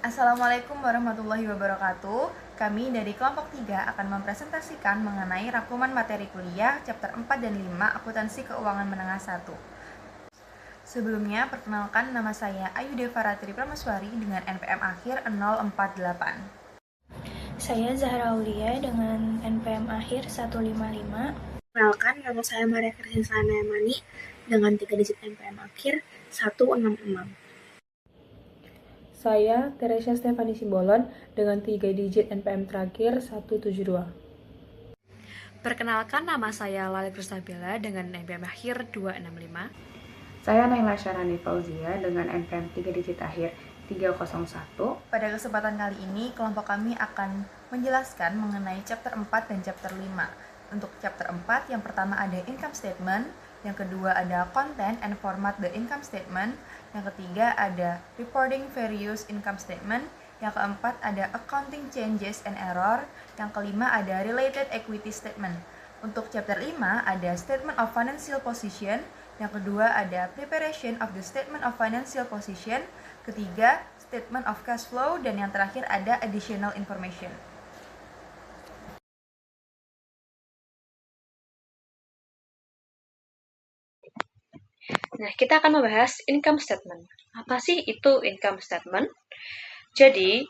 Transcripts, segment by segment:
Assalamualaikum warahmatullahi wabarakatuh. Kami dari kelompok 3 akan mempresentasikan mengenai rangkuman materi kuliah chapter 4 dan 5 Akuntansi Keuangan Menengah 1. Sebelumnya, perkenalkan nama saya Ayu Devaratri Pramaswari dengan NPM akhir 048. Saya Zahra Aulia dengan NPM akhir 155. Perkenalkan, nama saya Maria Kristina Yamani dengan 3 digit NPM akhir 166. Saya Teresia Stefani Simbolon dengan 3 digit NPM terakhir 172. Perkenalkan, nama saya Lalit Rustabella dengan NPM akhir 265. Saya Naila Syarani Fauzia dengan NPM 3 digit akhir 301. Pada kesempatan kali ini, kelompok kami akan menjelaskan mengenai chapter 4 dan chapter 5. Untuk chapter 4, yang pertama ada income statement, yang kedua ada content and format the income statement, yang ketiga ada reporting various income statement, yang keempat ada accounting changes and error, yang kelima ada related equity statement. Untuk chapter 5 ada statement of financial position, yang kedua ada preparation of the statement of financial position, ketiga statement of cash flow, dan yang terakhir ada additional information. Nah, kita akan membahas income statement. Apa sih itu income statement? Jadi,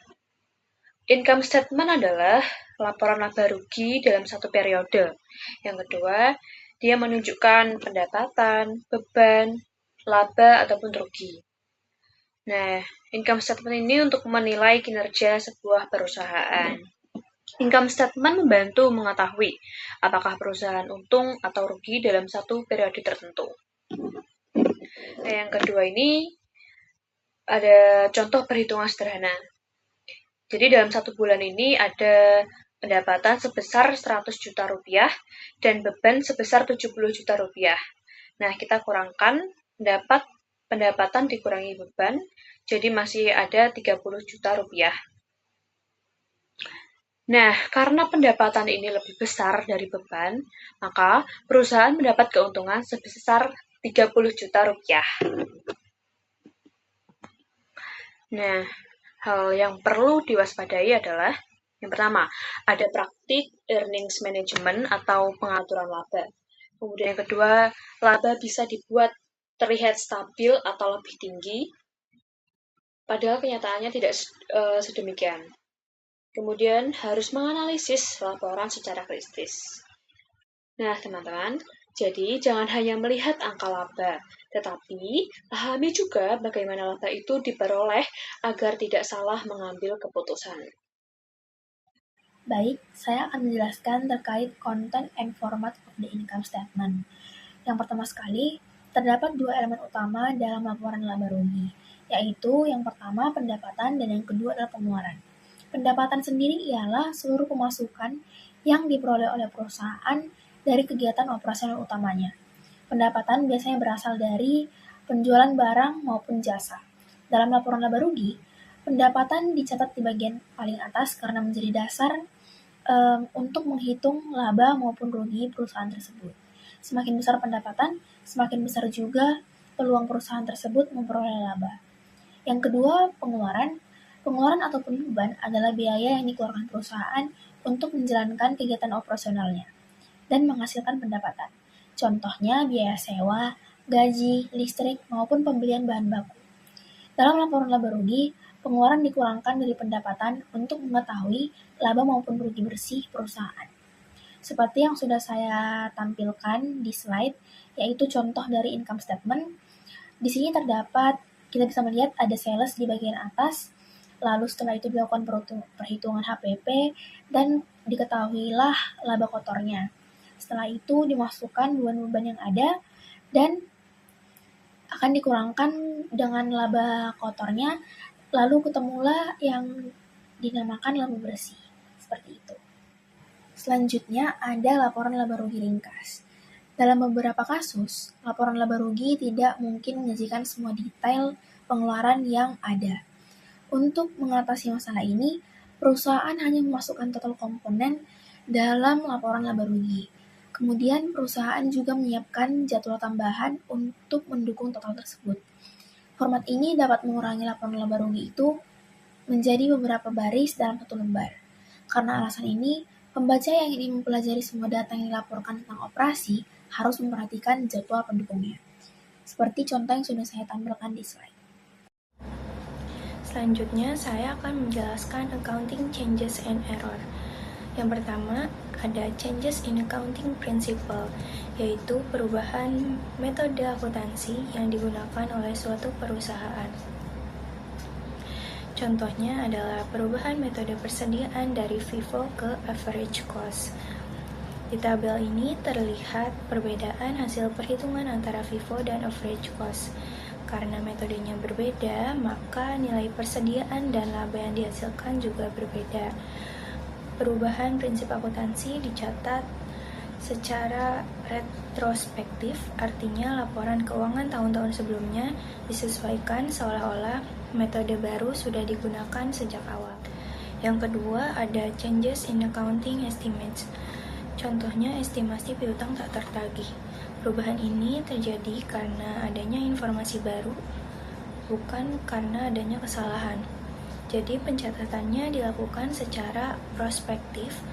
income statement adalah laporan laba rugi dalam satu periode. Yang kedua, dia menunjukkan pendapatan, beban, laba, ataupun rugi. Nah, income statement ini untuk menilai kinerja sebuah perusahaan. Income statement membantu mengetahui apakah perusahaan untung atau rugi dalam satu periode tertentu. Nah, yang kedua ini ada contoh perhitungan sederhana. Jadi dalam satu bulan ini ada pendapatan sebesar 100 juta rupiah dan beban sebesar 70 juta rupiah. Nah, kita kurangkan pendapatan dikurangi beban, jadi masih ada 30 juta rupiah. Nah, karena pendapatan ini lebih besar dari beban, maka perusahaan mendapat keuntungan sebesar 30 juta rupiah. Nah, hal yang perlu diwaspadai adalah yang pertama, ada praktik earnings management atau pengaturan laba. Kemudian yang kedua, laba bisa dibuat terlihat stabil atau lebih tinggi, padahal kenyataannya tidak sedemikian. Kemudian harus menganalisis laporan secara kritis. Nah, teman-teman, jadi jangan hanya melihat angka laba, tetapi pahami juga bagaimana laba itu diperoleh agar tidak salah mengambil keputusan. Baik, saya akan menjelaskan terkait content and format of the income statement. Yang pertama sekali, terdapat dua elemen utama dalam laporan laba rugi, yaitu yang pertama pendapatan dan yang kedua adalah pengeluaran. Pendapatan sendiri ialah seluruh pemasukan yang diperoleh oleh perusahaan dari kegiatan operasional utamanya. Pendapatan biasanya berasal dari penjualan barang maupun jasa. Dalam laporan laba rugi, pendapatan dicatat di bagian paling atas karena menjadi dasar untuk menghitung laba maupun rugi perusahaan tersebut. Semakin besar pendapatan, semakin besar juga peluang perusahaan tersebut memperoleh laba. Yang kedua, pengeluaran. Pengeluaran ataupun beban adalah biaya yang dikeluarkan perusahaan untuk menjalankan kegiatan operasionalnya dan menghasilkan pendapatan. Contohnya biaya sewa, gaji, listrik, maupun pembelian bahan baku. Dalam laporan laba rugi, pengeluaran dikurangkan dari pendapatan untuk mengetahui laba maupun rugi bersih perusahaan. Seperti yang sudah saya tampilkan di slide, yaitu contoh dari income statement. Di sini terdapat, kita bisa melihat ada sales di bagian atas, lalu setelah itu dilakukan perhitungan HPP, dan diketahuilah laba kotornya. Setelah itu dimasukkan beban-beban yang ada, dan akan dikurangkan dengan laba kotornya, lalu ketemulah yang dinamakan laba bersih. Seperti itu. Selanjutnya ada laporan laba rugi ringkas. Dalam beberapa kasus, laporan laba rugi tidak mungkin menyajikan semua detail pengeluaran yang ada. Untuk mengatasi masalah ini, perusahaan hanya memasukkan total komponen dalam laporan laba rugi. Kemudian perusahaan juga menyiapkan jadwal tambahan untuk mendukung total tersebut. Format ini dapat mengurangi laporan laba rugi itu menjadi beberapa baris dalam satu lembar. Karena alasan ini, pembaca yang ingin mempelajari semua data yang dilaporkan tentang operasi harus memperhatikan jadwal pendukungnya. Seperti contoh yang sudah saya tampilkan di slide. Selanjutnya, saya akan menjelaskan accounting changes and error. Yang pertama, ada changes in accounting principle, yaitu perubahan metode akuntansi yang digunakan oleh suatu perusahaan. Contohnya adalah perubahan metode persediaan dari FIFO ke average cost. Di tabel ini terlihat perbedaan hasil perhitungan antara FIFO dan average cost. Karena metodenya berbeda, maka nilai persediaan dan laba yang dihasilkan juga berbeda. Perubahan prinsip akuntansi dicatat secara retrospektif, artinya laporan keuangan tahun-tahun sebelumnya disesuaikan seolah-olah metode baru sudah digunakan sejak awal. Yang kedua, ada changes in accounting estimates. Contohnya estimasi piutang tak tertagih. Perubahan ini terjadi karena adanya informasi baru, bukan karena adanya kesalahan. Jadi pencatatannya dilakukan secara prospektif,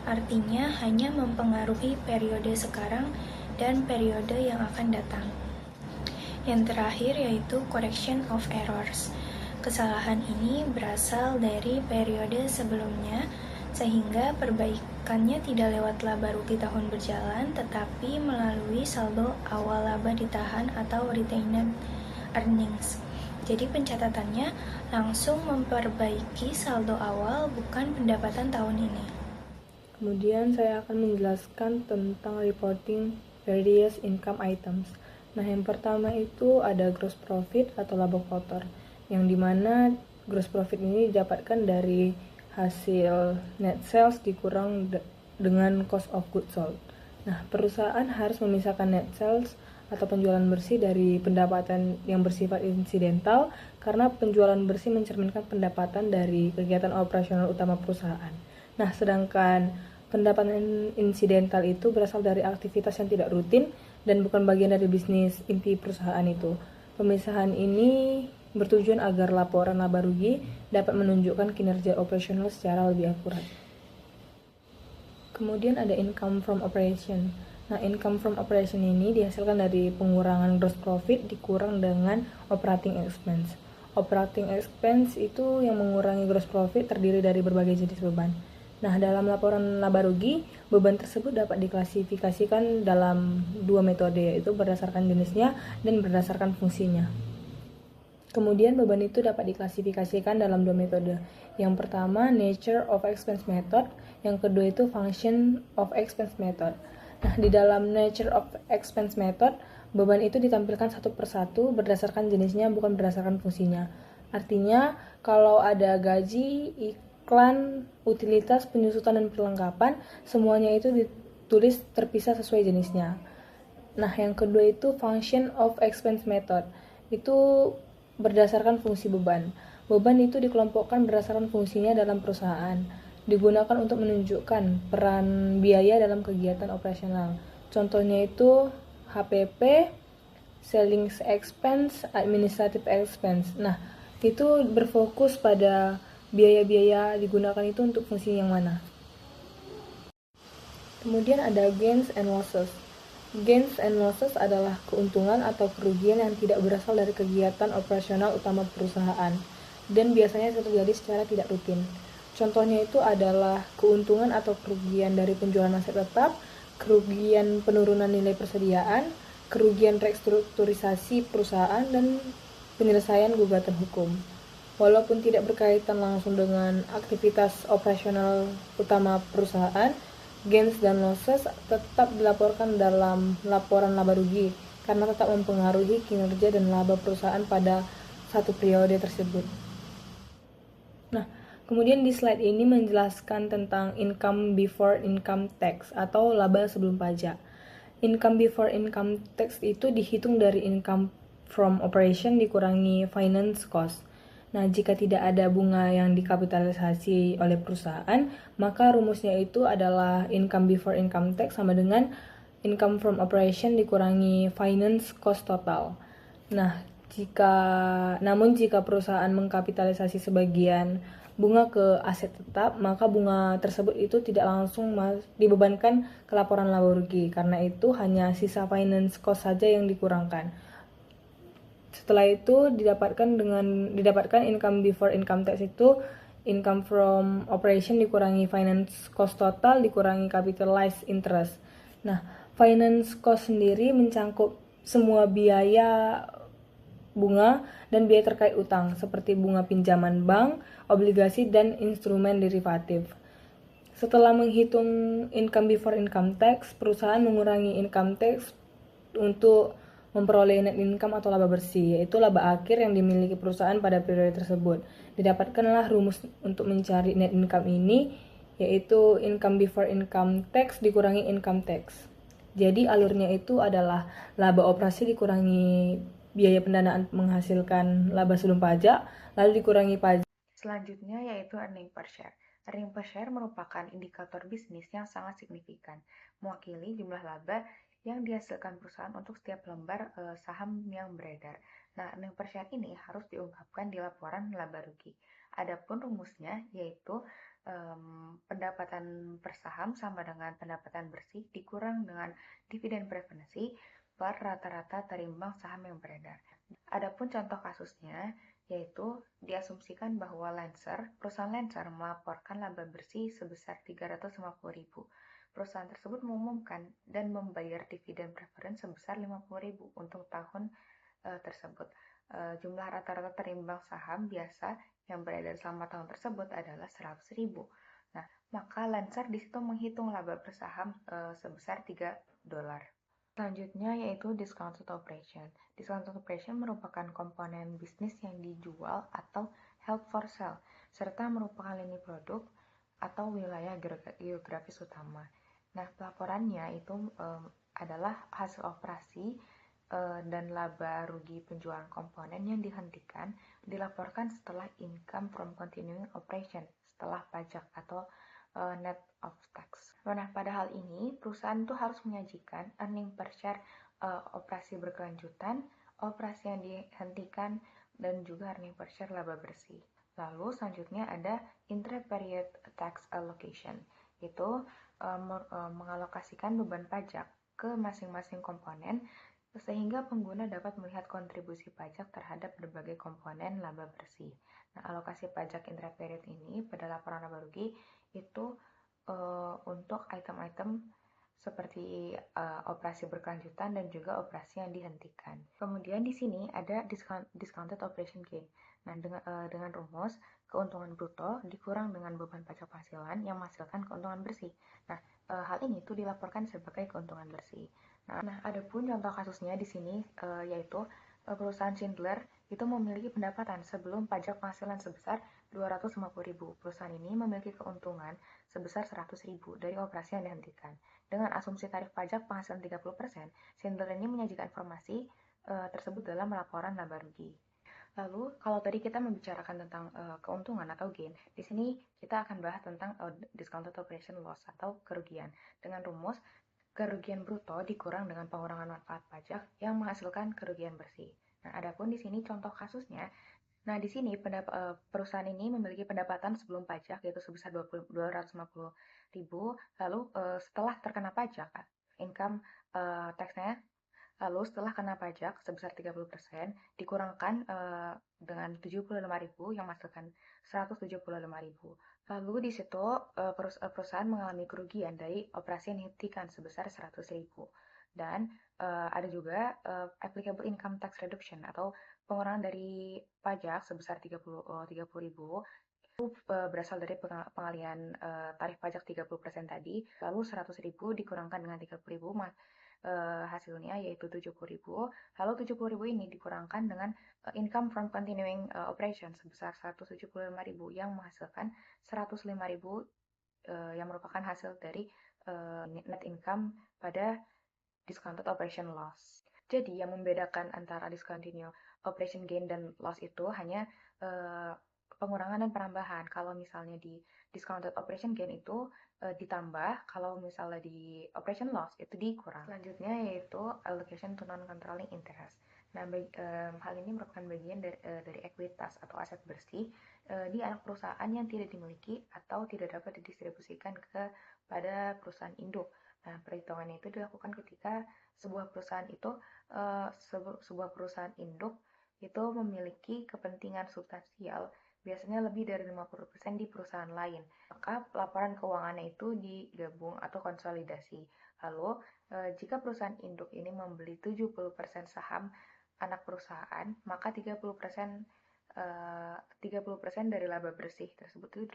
artinya hanya mempengaruhi periode sekarang dan periode yang akan datang. Yang terakhir yaitu correction of errors. Kesalahan ini berasal dari periode sebelumnya, sehingga perbaikannya tidak lewat laba rugi tahun berjalan, tetapi melalui saldo awal laba ditahan atau retained earnings. Jadi pencatatannya langsung memperbaiki saldo awal, bukan pendapatan tahun ini. Kemudian saya akan menjelaskan tentang reporting various income items. Nah, yang pertama itu ada gross profit atau laba kotor, yang dimana gross profit ini didapatkan dari hasil net sales dikurang dengan cost of goods sold. Nah, perusahaan harus memisahkan net sales atau penjualan bersih dari pendapatan yang bersifat insidental, karena penjualan bersih mencerminkan pendapatan dari kegiatan operasional utama perusahaan. Nah, sedangkan pendapatan insidental itu berasal dari aktivitas yang tidak rutin dan bukan bagian dari bisnis inti perusahaan itu. Pemisahan ini bertujuan agar laporan laba rugi dapat menunjukkan kinerja operasional secara lebih akurat. Kemudian ada income from operation. Nah, income from operation ini dihasilkan dari pengurangan gross profit dikurang dengan operating expense. Operating expense itu yang mengurangi gross profit terdiri dari berbagai jenis beban. Nah, dalam laporan laba rugi, beban tersebut dapat diklasifikasikan dalam dua metode, yaitu berdasarkan jenisnya dan berdasarkan fungsinya. Kemudian beban itu dapat diklasifikasikan dalam dua metode. Yang pertama, nature of expense method. Yang kedua itu function of expense method. Nah, di dalam nature of expense method, beban itu ditampilkan satu persatu berdasarkan jenisnya, bukan berdasarkan fungsinya. Artinya, kalau ada gaji, iklan, utilitas, penyusutan, dan perlengkapan, semuanya itu ditulis terpisah sesuai jenisnya. Nah, yang kedua itu function of expense method. Itu berdasarkan fungsi beban. Beban itu dikelompokkan berdasarkan fungsinya dalam perusahaan. Digunakan untuk menunjukkan peran biaya dalam kegiatan operasional. Contohnya itu HPP, selling expense, administrative expense. Nah, itu berfokus pada biaya-biaya digunakan itu untuk fungsi yang mana. Kemudian ada gains and losses. Gains and losses adalah keuntungan atau kerugian yang tidak berasal dari kegiatan operasional utama perusahaan dan biasanya terjadi secara tidak rutin. Contohnya itu adalah keuntungan atau kerugian dari penjualan aset tetap, kerugian penurunan nilai persediaan, kerugian restrukturisasi perusahaan, dan penyelesaian gugatan hukum. Walaupun tidak berkaitan langsung dengan aktivitas operasional utama perusahaan, gains dan losses tetap dilaporkan dalam laporan laba rugi karena tetap mempengaruhi kinerja dan laba perusahaan pada satu periode tersebut. Nah, kemudian di slide ini menjelaskan tentang income before income tax atau laba sebelum pajak. Income before income tax itu dihitung dari income from operation dikurangi finance cost. Nah, jika tidak ada bunga yang dikapitalisasi oleh perusahaan, maka rumusnya itu adalah income before income tax sama dengan income from operation dikurangi finance cost total. Nah, Namun jika perusahaan mengkapitalisasi sebagian bunga ke aset tetap, maka bunga tersebut itu tidak langsung dibebankan ke laporan laba rugi, karena itu hanya sisa finance cost saja yang dikurangkan. Setelah itu didapatkan income before income tax itu income from operation dikurangi finance cost total dikurangi capitalized interest. Nah, finance cost sendiri mencangkup semua biaya bunga dan biaya terkait utang seperti bunga pinjaman bank, obligasi, dan instrumen derivatif. Setelah menghitung income before income tax, perusahaan mengurangi income tax untuk memperoleh net income atau laba bersih, yaitu laba akhir yang dimiliki perusahaan pada periode tersebut. Didapatkanlah rumus untuk mencari net income ini, yaitu income before income tax dikurangi income tax. Jadi alurnya itu adalah laba operasi dikurangi biaya pendanaan menghasilkan laba sebelum pajak, lalu dikurangi pajak. Selanjutnya yaitu earning per share. Earning per share merupakan indikator bisnis yang sangat signifikan, mewakili jumlah laba yang dihasilkan perusahaan untuk setiap lembar saham yang beredar. Nah, earning per share ini harus diungkapkan di laporan laba rugi. Adapun rumusnya yaitu pendapatan per saham sama dengan pendapatan bersih dikurang dengan dividen preferensi per rata-rata terimbang saham yang beredar. Adapun contoh kasusnya yaitu diasumsikan bahwa perusahaan Lancer melaporkan laba bersih sebesar 350.000. Perusahaan tersebut mengumumkan dan membayar dividen preferen sebesar 50.000 untuk tahun tersebut. Jumlah rata-rata terimbang saham biasa yang beredar selama tahun tersebut adalah 100.000. Nah, maka Lancer di situ menghitung laba per saham sebesar $3. Selanjutnya yaitu discounted operation. Discounted operation merupakan komponen bisnis yang dijual atau held for sale, serta merupakan lini produk atau wilayah geografis utama. Nah, pelaporannya itu adalah hasil operasi dan laba rugi penjualan komponen yang dihentikan dilaporkan setelah income from continuing operation, setelah pajak atau net of tax. Nah, pada hal ini, perusahaan itu harus menyajikan earning per share operasi berkelanjutan, operasi yang dihentikan, dan juga earning per share laba bersih. Lalu selanjutnya ada intra-period tax allocation, yaitu mengalokasikan beban pajak ke masing-masing komponen sehingga pengguna dapat melihat kontribusi pajak terhadap berbagai komponen laba bersih. Nah, alokasi pajak intra-period ini pada laporan laba rugi itu untuk item-item seperti operasi berkelanjutan dan juga operasi yang dihentikan. Kemudian di sini ada discounted operation gain. Nah, dengan rumus keuntungan bruto dikurang dengan beban pajak penghasilan yang menghasilkan keuntungan bersih. Nah, hal ini tuh dilaporkan sebagai keuntungan bersih. Nah, ada pun contoh kasusnya di sini yaitu perusahaan Schindler itu memiliki pendapatan sebelum pajak penghasilan sebesar 250.000. Perusahaan ini memiliki keuntungan sebesar 100.000 dari operasi yang dihentikan. Dengan asumsi tarif pajak penghasilan 30%, Schindler ini menyajikan informasi tersebut dalam laporan laba rugi. Lalu, kalau tadi kita membicarakan tentang keuntungan atau gain, di sini kita akan bahas tentang discounted operation loss atau kerugian. Dengan rumus, kerugian bruto dikurang dengan pengurangan manfaat pajak yang menghasilkan kerugian bersih. Nah, adapun di sini contoh kasusnya. Nah, di sini perusahaan ini memiliki pendapatan sebelum pajak yaitu sebesar 250.000. Lalu setelah terkena pajak, income tax-nya, lalu setelah kena pajak sebesar 30% dikurangkan dengan 75.000 yang menghasilkan 175.000. Lalu di situ perusahaan mengalami kerugian dari operasi yang dihentikan sebesar 100.000. Dan ada juga applicable income tax reduction atau pengurangan dari pajak sebesar 30.000 itu berasal dari pengalihan tarif pajak 30% tadi. Lalu 100.000 dikurangkan dengan 30.000 hasilnya yaitu 70.000. Lalu 70.000 ini dikurangkan dengan income from continuing operation sebesar 175.000 yang menghasilkan 105.000 yang merupakan hasil dari net income pada discounted operation loss. Jadi yang membedakan antara discontinued operation gain dan loss itu hanya pengurangan dan penambahan. Kalau misalnya di discounted operation gain itu ditambah, kalau misalnya di operation loss itu dikurang. Selanjutnya yaitu allocation to non-controlling interest. Nah, hal ini merupakan bagian dari ekuitas atau aset bersih di anak perusahaan yang tidak dimiliki atau tidak dapat didistribusikan kepada perusahaan induk. Nah, perhitungannya itu dilakukan ketika sebuah perusahaan induk itu memiliki kepentingan substansial, biasanya lebih dari 50% di perusahaan lain. Maka laporan keuangannya itu digabung atau konsolidasi. Lalu, jika perusahaan induk ini membeli 70% saham anak perusahaan, maka 30% dari laba bersih tersebut itu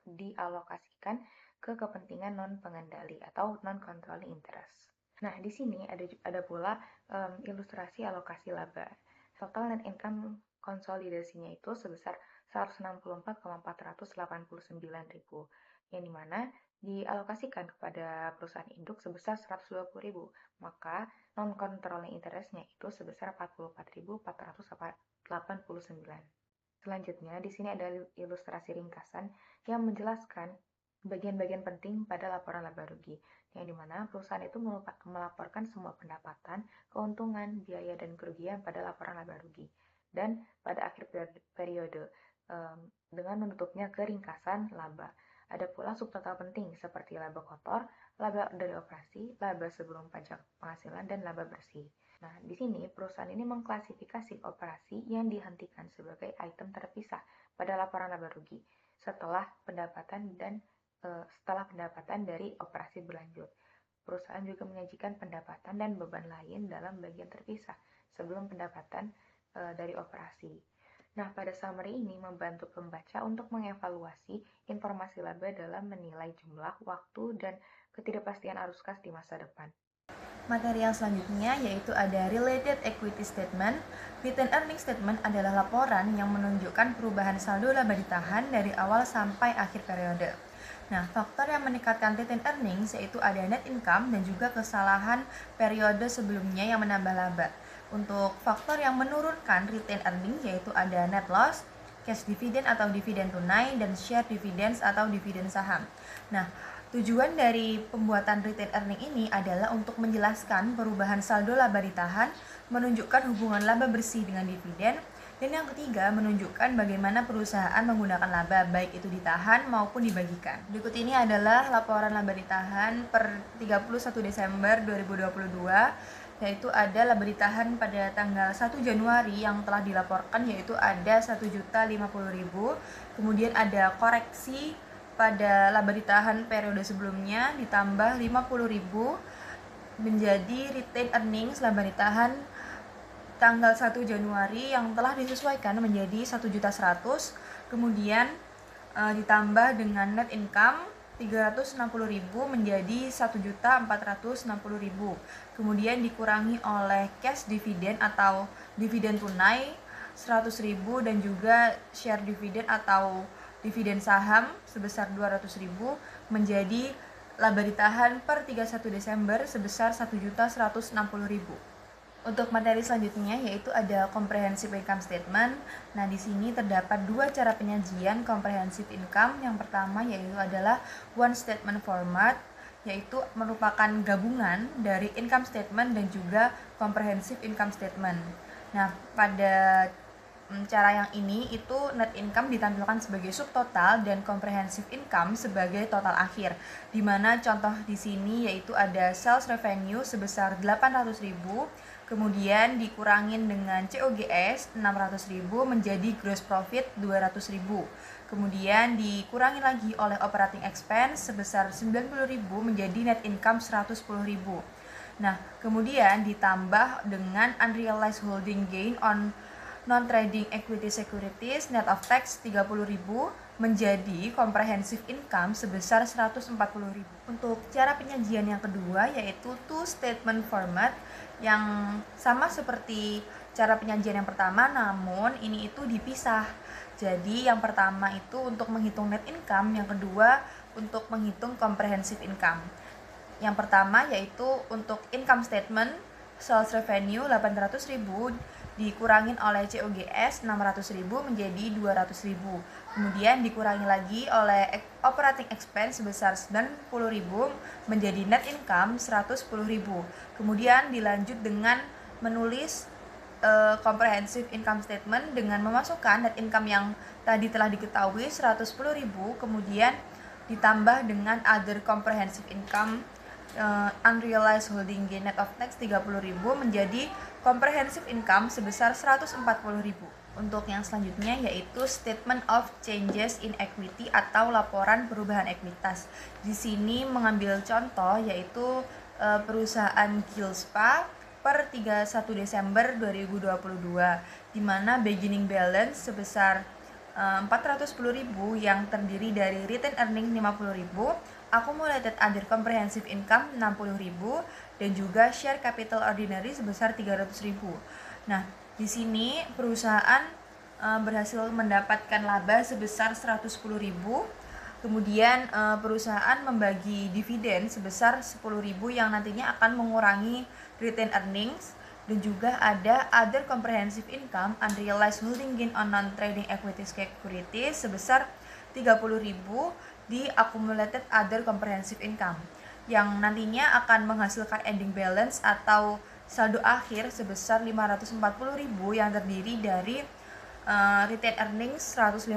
dialokasikan ke kepentingan non-pengendali atau non-controlling interest. Nah, di sini ada pula ilustrasi alokasi laba. Total net income konsolidasinya itu sebesar 164,489.000, yang dimana dialokasikan kepada perusahaan induk sebesar 120.000, maka non-controlling interest-nya itu sebesar 44.489. Selanjutnya, di sini ada ilustrasi ringkasan yang menjelaskan bagian-bagian penting pada laporan laba rugi, yang dimana perusahaan itu melaporkan semua pendapatan, keuntungan, biaya, dan kerugian pada laporan laba rugi. Dan pada akhir periode, dengan menutupnya ke ringkasan laba. Ada pula subtotal penting seperti laba kotor, laba dari operasi, laba sebelum pajak penghasilan, dan laba bersih. Nah, di sini perusahaan ini mengklasifikasi operasi yang dihentikan sebagai item terpisah pada laporan laba rugi setelah pendapatan dari operasi berlanjut. Perusahaan juga menyajikan pendapatan dan beban lain dalam bagian terpisah sebelum pendapatan dari operasi. Nah, pada summary ini membantu pembaca untuk mengevaluasi informasi laba dalam menilai jumlah, waktu, dan ketidakpastian arus kas di masa depan. Materi yang selanjutnya yaitu ada Related Equity Statement. Retained Earnings Statement adalah laporan yang menunjukkan perubahan saldo laba ditahan dari awal sampai akhir periode. Nah, faktor yang meningkatkan retained earnings yaitu ada net income dan juga kesalahan periode sebelumnya yang menambah laba. Untuk faktor yang menurunkan retained earnings yaitu ada net loss, cash dividend atau dividen tunai, dan share dividends atau dividen saham. Nah, tujuan dari pembuatan retained earning ini adalah untuk menjelaskan perubahan saldo laba ditahan, menunjukkan hubungan laba bersih dengan dividen, dan yang ketiga menunjukkan bagaimana perusahaan menggunakan laba, baik itu ditahan maupun dibagikan. Berikut ini adalah laporan laba ditahan per 31 Desember 2022, yaitu ada laba ditahan pada tanggal 1 Januari yang telah dilaporkan yaitu ada 1.050.000, kemudian ada koreksi pada laba ditahan periode sebelumnya ditambah 50.000 menjadi retained earnings laba ditahan tanggal 1 Januari yang telah disesuaikan menjadi 1.100.000, kemudian ditambah dengan net income 360.000 menjadi 1.460.000, kemudian dikurangi oleh cash dividend atau dividen tunai 100.000 dan juga share dividend atau dividen saham sebesar 200.000 menjadi laba ditahan per 31 Desember sebesar 1.160.000. Untuk materi selanjutnya yaitu ada comprehensive income statement. Nah, di sini terdapat dua cara penyajian comprehensive income. Yang pertama yaitu adalah one statement format, yaitu merupakan gabungan dari income statement dan juga comprehensive income statement. Nah, pada cara yang ini itu net income ditampilkan sebagai subtotal dan comprehensive income sebagai total akhir. Di mana contoh di sini yaitu ada sales revenue sebesar 800.000, kemudian dikurangin dengan COGS 600.000 menjadi gross profit 200.000. Kemudian dikurangi lagi oleh operating expense sebesar 90.000 menjadi net income 110.000. Nah, kemudian ditambah dengan unrealized holding gain on non-trading equity securities net of tax 30.000 menjadi comprehensive income sebesar 140.000. Untuk cara penyajian yang kedua yaitu two statement format yang sama seperti cara penyajian yang pertama, namun ini itu dipisah. Jadi yang pertama itu untuk menghitung net income, yang kedua untuk menghitung comprehensive income. Yang pertama yaitu untuk income statement, sales revenue 800.000 dikurangin oleh COGS 600.000 menjadi 200.000. Kemudian dikurangi lagi oleh operating expense sebesar 90.000 menjadi net income 110.000. Kemudian dilanjut dengan menulis comprehensive income statement dengan memasukkan net income yang tadi telah diketahui 110.000, kemudian ditambah dengan other comprehensive income unrealized holding gain net of tax 30.000 menjadi comprehensive income sebesar 140.000. Untuk yang selanjutnya yaitu statement of changes in equity atau laporan perubahan ekuitas. Di sini mengambil contoh yaitu perusahaan Gilspa per 31 Desember 2022 di mana beginning balance sebesar 410.000 yang terdiri dari retained earning 50.000, accumulated other comprehensive income 60.000 dan juga share capital ordinary sebesar 300.000. Nah, di sini perusahaan berhasil mendapatkan laba sebesar 110.000. Kemudian perusahaan membagi dividen sebesar 10.000 yang nantinya akan mengurangi retained earnings, dan juga ada other comprehensive income unrealized holding gain on non-trading equity securities sebesar 30.000 di accumulated other comprehensive income yang nantinya akan menghasilkan ending balance atau saldo akhir sebesar 540.000 yang terdiri dari retained earnings 150.000,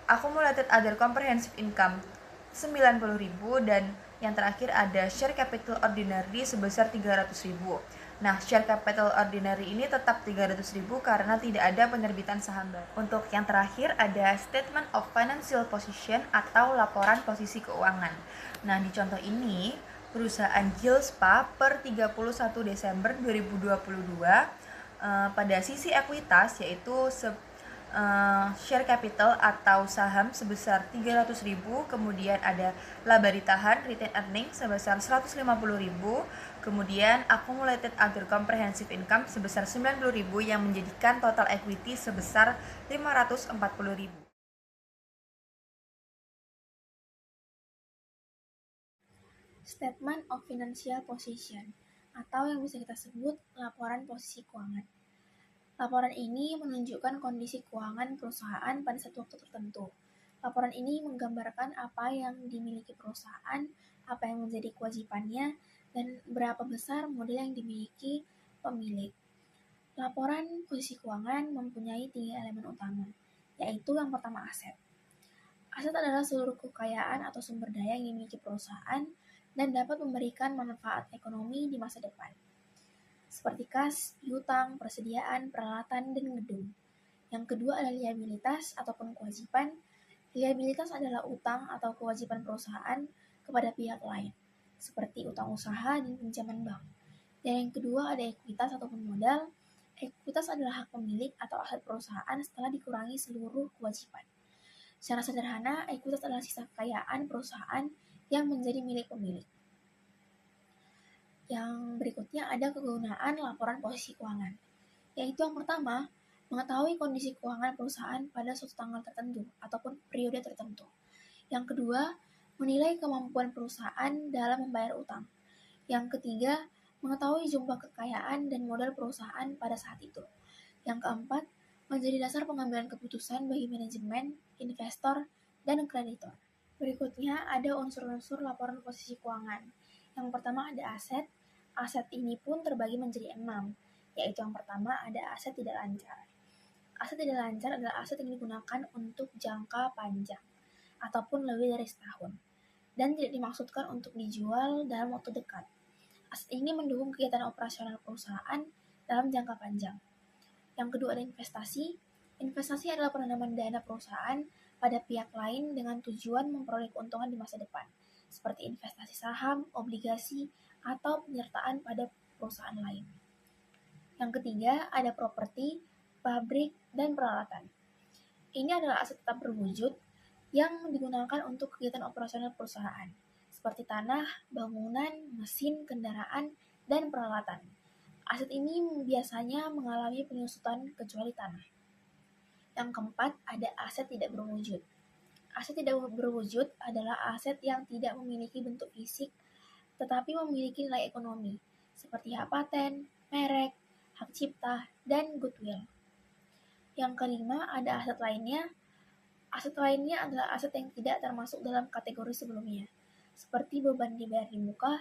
accumulated other comprehensive income 90.000, dan yang terakhir ada share capital ordinary sebesar 300.000. Nah, share capital ordinary ini tetap 300.000 karena tidak ada penerbitan saham baru. Untuk yang terakhir ada statement of financial position atau laporan posisi keuangan. Nah, di contoh ini perusahaan Gilspa per 31 Desember 2022 pada sisi ekuitas yaitu share capital atau saham sebesar 300.000, kemudian ada laba ditahan retained earning sebesar 150.000, kemudian accumulated other comprehensive income sebesar 90.000 yang menjadikan total equity sebesar 540.000. Statement of Financial Position atau yang bisa kita sebut laporan posisi keuangan. Laporan ini menunjukkan kondisi keuangan perusahaan pada satu waktu tertentu. Laporan ini menggambarkan apa yang dimiliki perusahaan, apa yang menjadi kewajibannya, dan berapa besar modal yang dimiliki pemilik. Laporan posisi keuangan mempunyai 3 elemen utama, yaitu yang pertama aset. Aset adalah seluruh kekayaan atau sumber daya yang dimiliki perusahaan dan dapat memberikan manfaat ekonomi di masa depan, seperti kas, piutang, persediaan, peralatan, dan gedung. Yang kedua adalah liabilitas ataupun kewajiban. Liabilitas adalah utang atau kewajiban perusahaan kepada pihak lain, seperti utang usaha dan pinjaman bank. Dan yang kedua ada ekuitas ataupun modal. Ekuitas adalah hak pemilik atau aset perusahaan setelah dikurangi seluruh kewajiban. Secara sederhana, ekuitas adalah sisa kekayaan perusahaan yang menjadi milik pemilik. Yang berikutnya ada kegunaan laporan posisi keuangan, yaitu yang pertama, mengetahui kondisi keuangan perusahaan pada suatu tanggal tertentu ataupun periode tertentu. Yang kedua, menilai kemampuan perusahaan dalam membayar utang. Yang ketiga, mengetahui jumlah kekayaan dan modal perusahaan pada saat itu. Yang keempat, menjadi dasar pengambilan keputusan bagi manajemen, investor, dan kreditor. Berikutnya ada unsur-unsur laporan posisi keuangan. Yang pertama ada aset. Aset ini pun terbagi menjadi 6, yaitu yang pertama ada aset tidak lancar. Aset tidak lancar adalah aset yang digunakan untuk jangka panjang ataupun lebih dari setahun dan tidak dimaksudkan untuk dijual dalam waktu dekat. Aset ini mendukung kegiatan operasional perusahaan dalam jangka panjang. Yang kedua ada investasi. Investasi adalah penanaman dana perusahaan pada pihak lain dengan tujuan memperoleh keuntungan di masa depan, seperti investasi saham, obligasi, atau penyertaan pada perusahaan lain. Yang ketiga, ada properti, pabrik, dan peralatan. Ini adalah aset tetap berwujud yang digunakan untuk kegiatan operasional perusahaan, seperti tanah, bangunan, mesin, kendaraan, dan peralatan. Aset ini biasanya mengalami penyusutan kecuali tanah. Yang keempat, ada aset tidak berwujud. Aset tidak berwujud adalah aset yang tidak memiliki bentuk fisik tetapi memiliki nilai ekonomi, seperti hak paten, merek, hak cipta, dan goodwill. Yang kelima, ada aset lainnya. Aset lainnya adalah aset yang tidak termasuk dalam kategori sebelumnya, seperti beban dibayar di muka,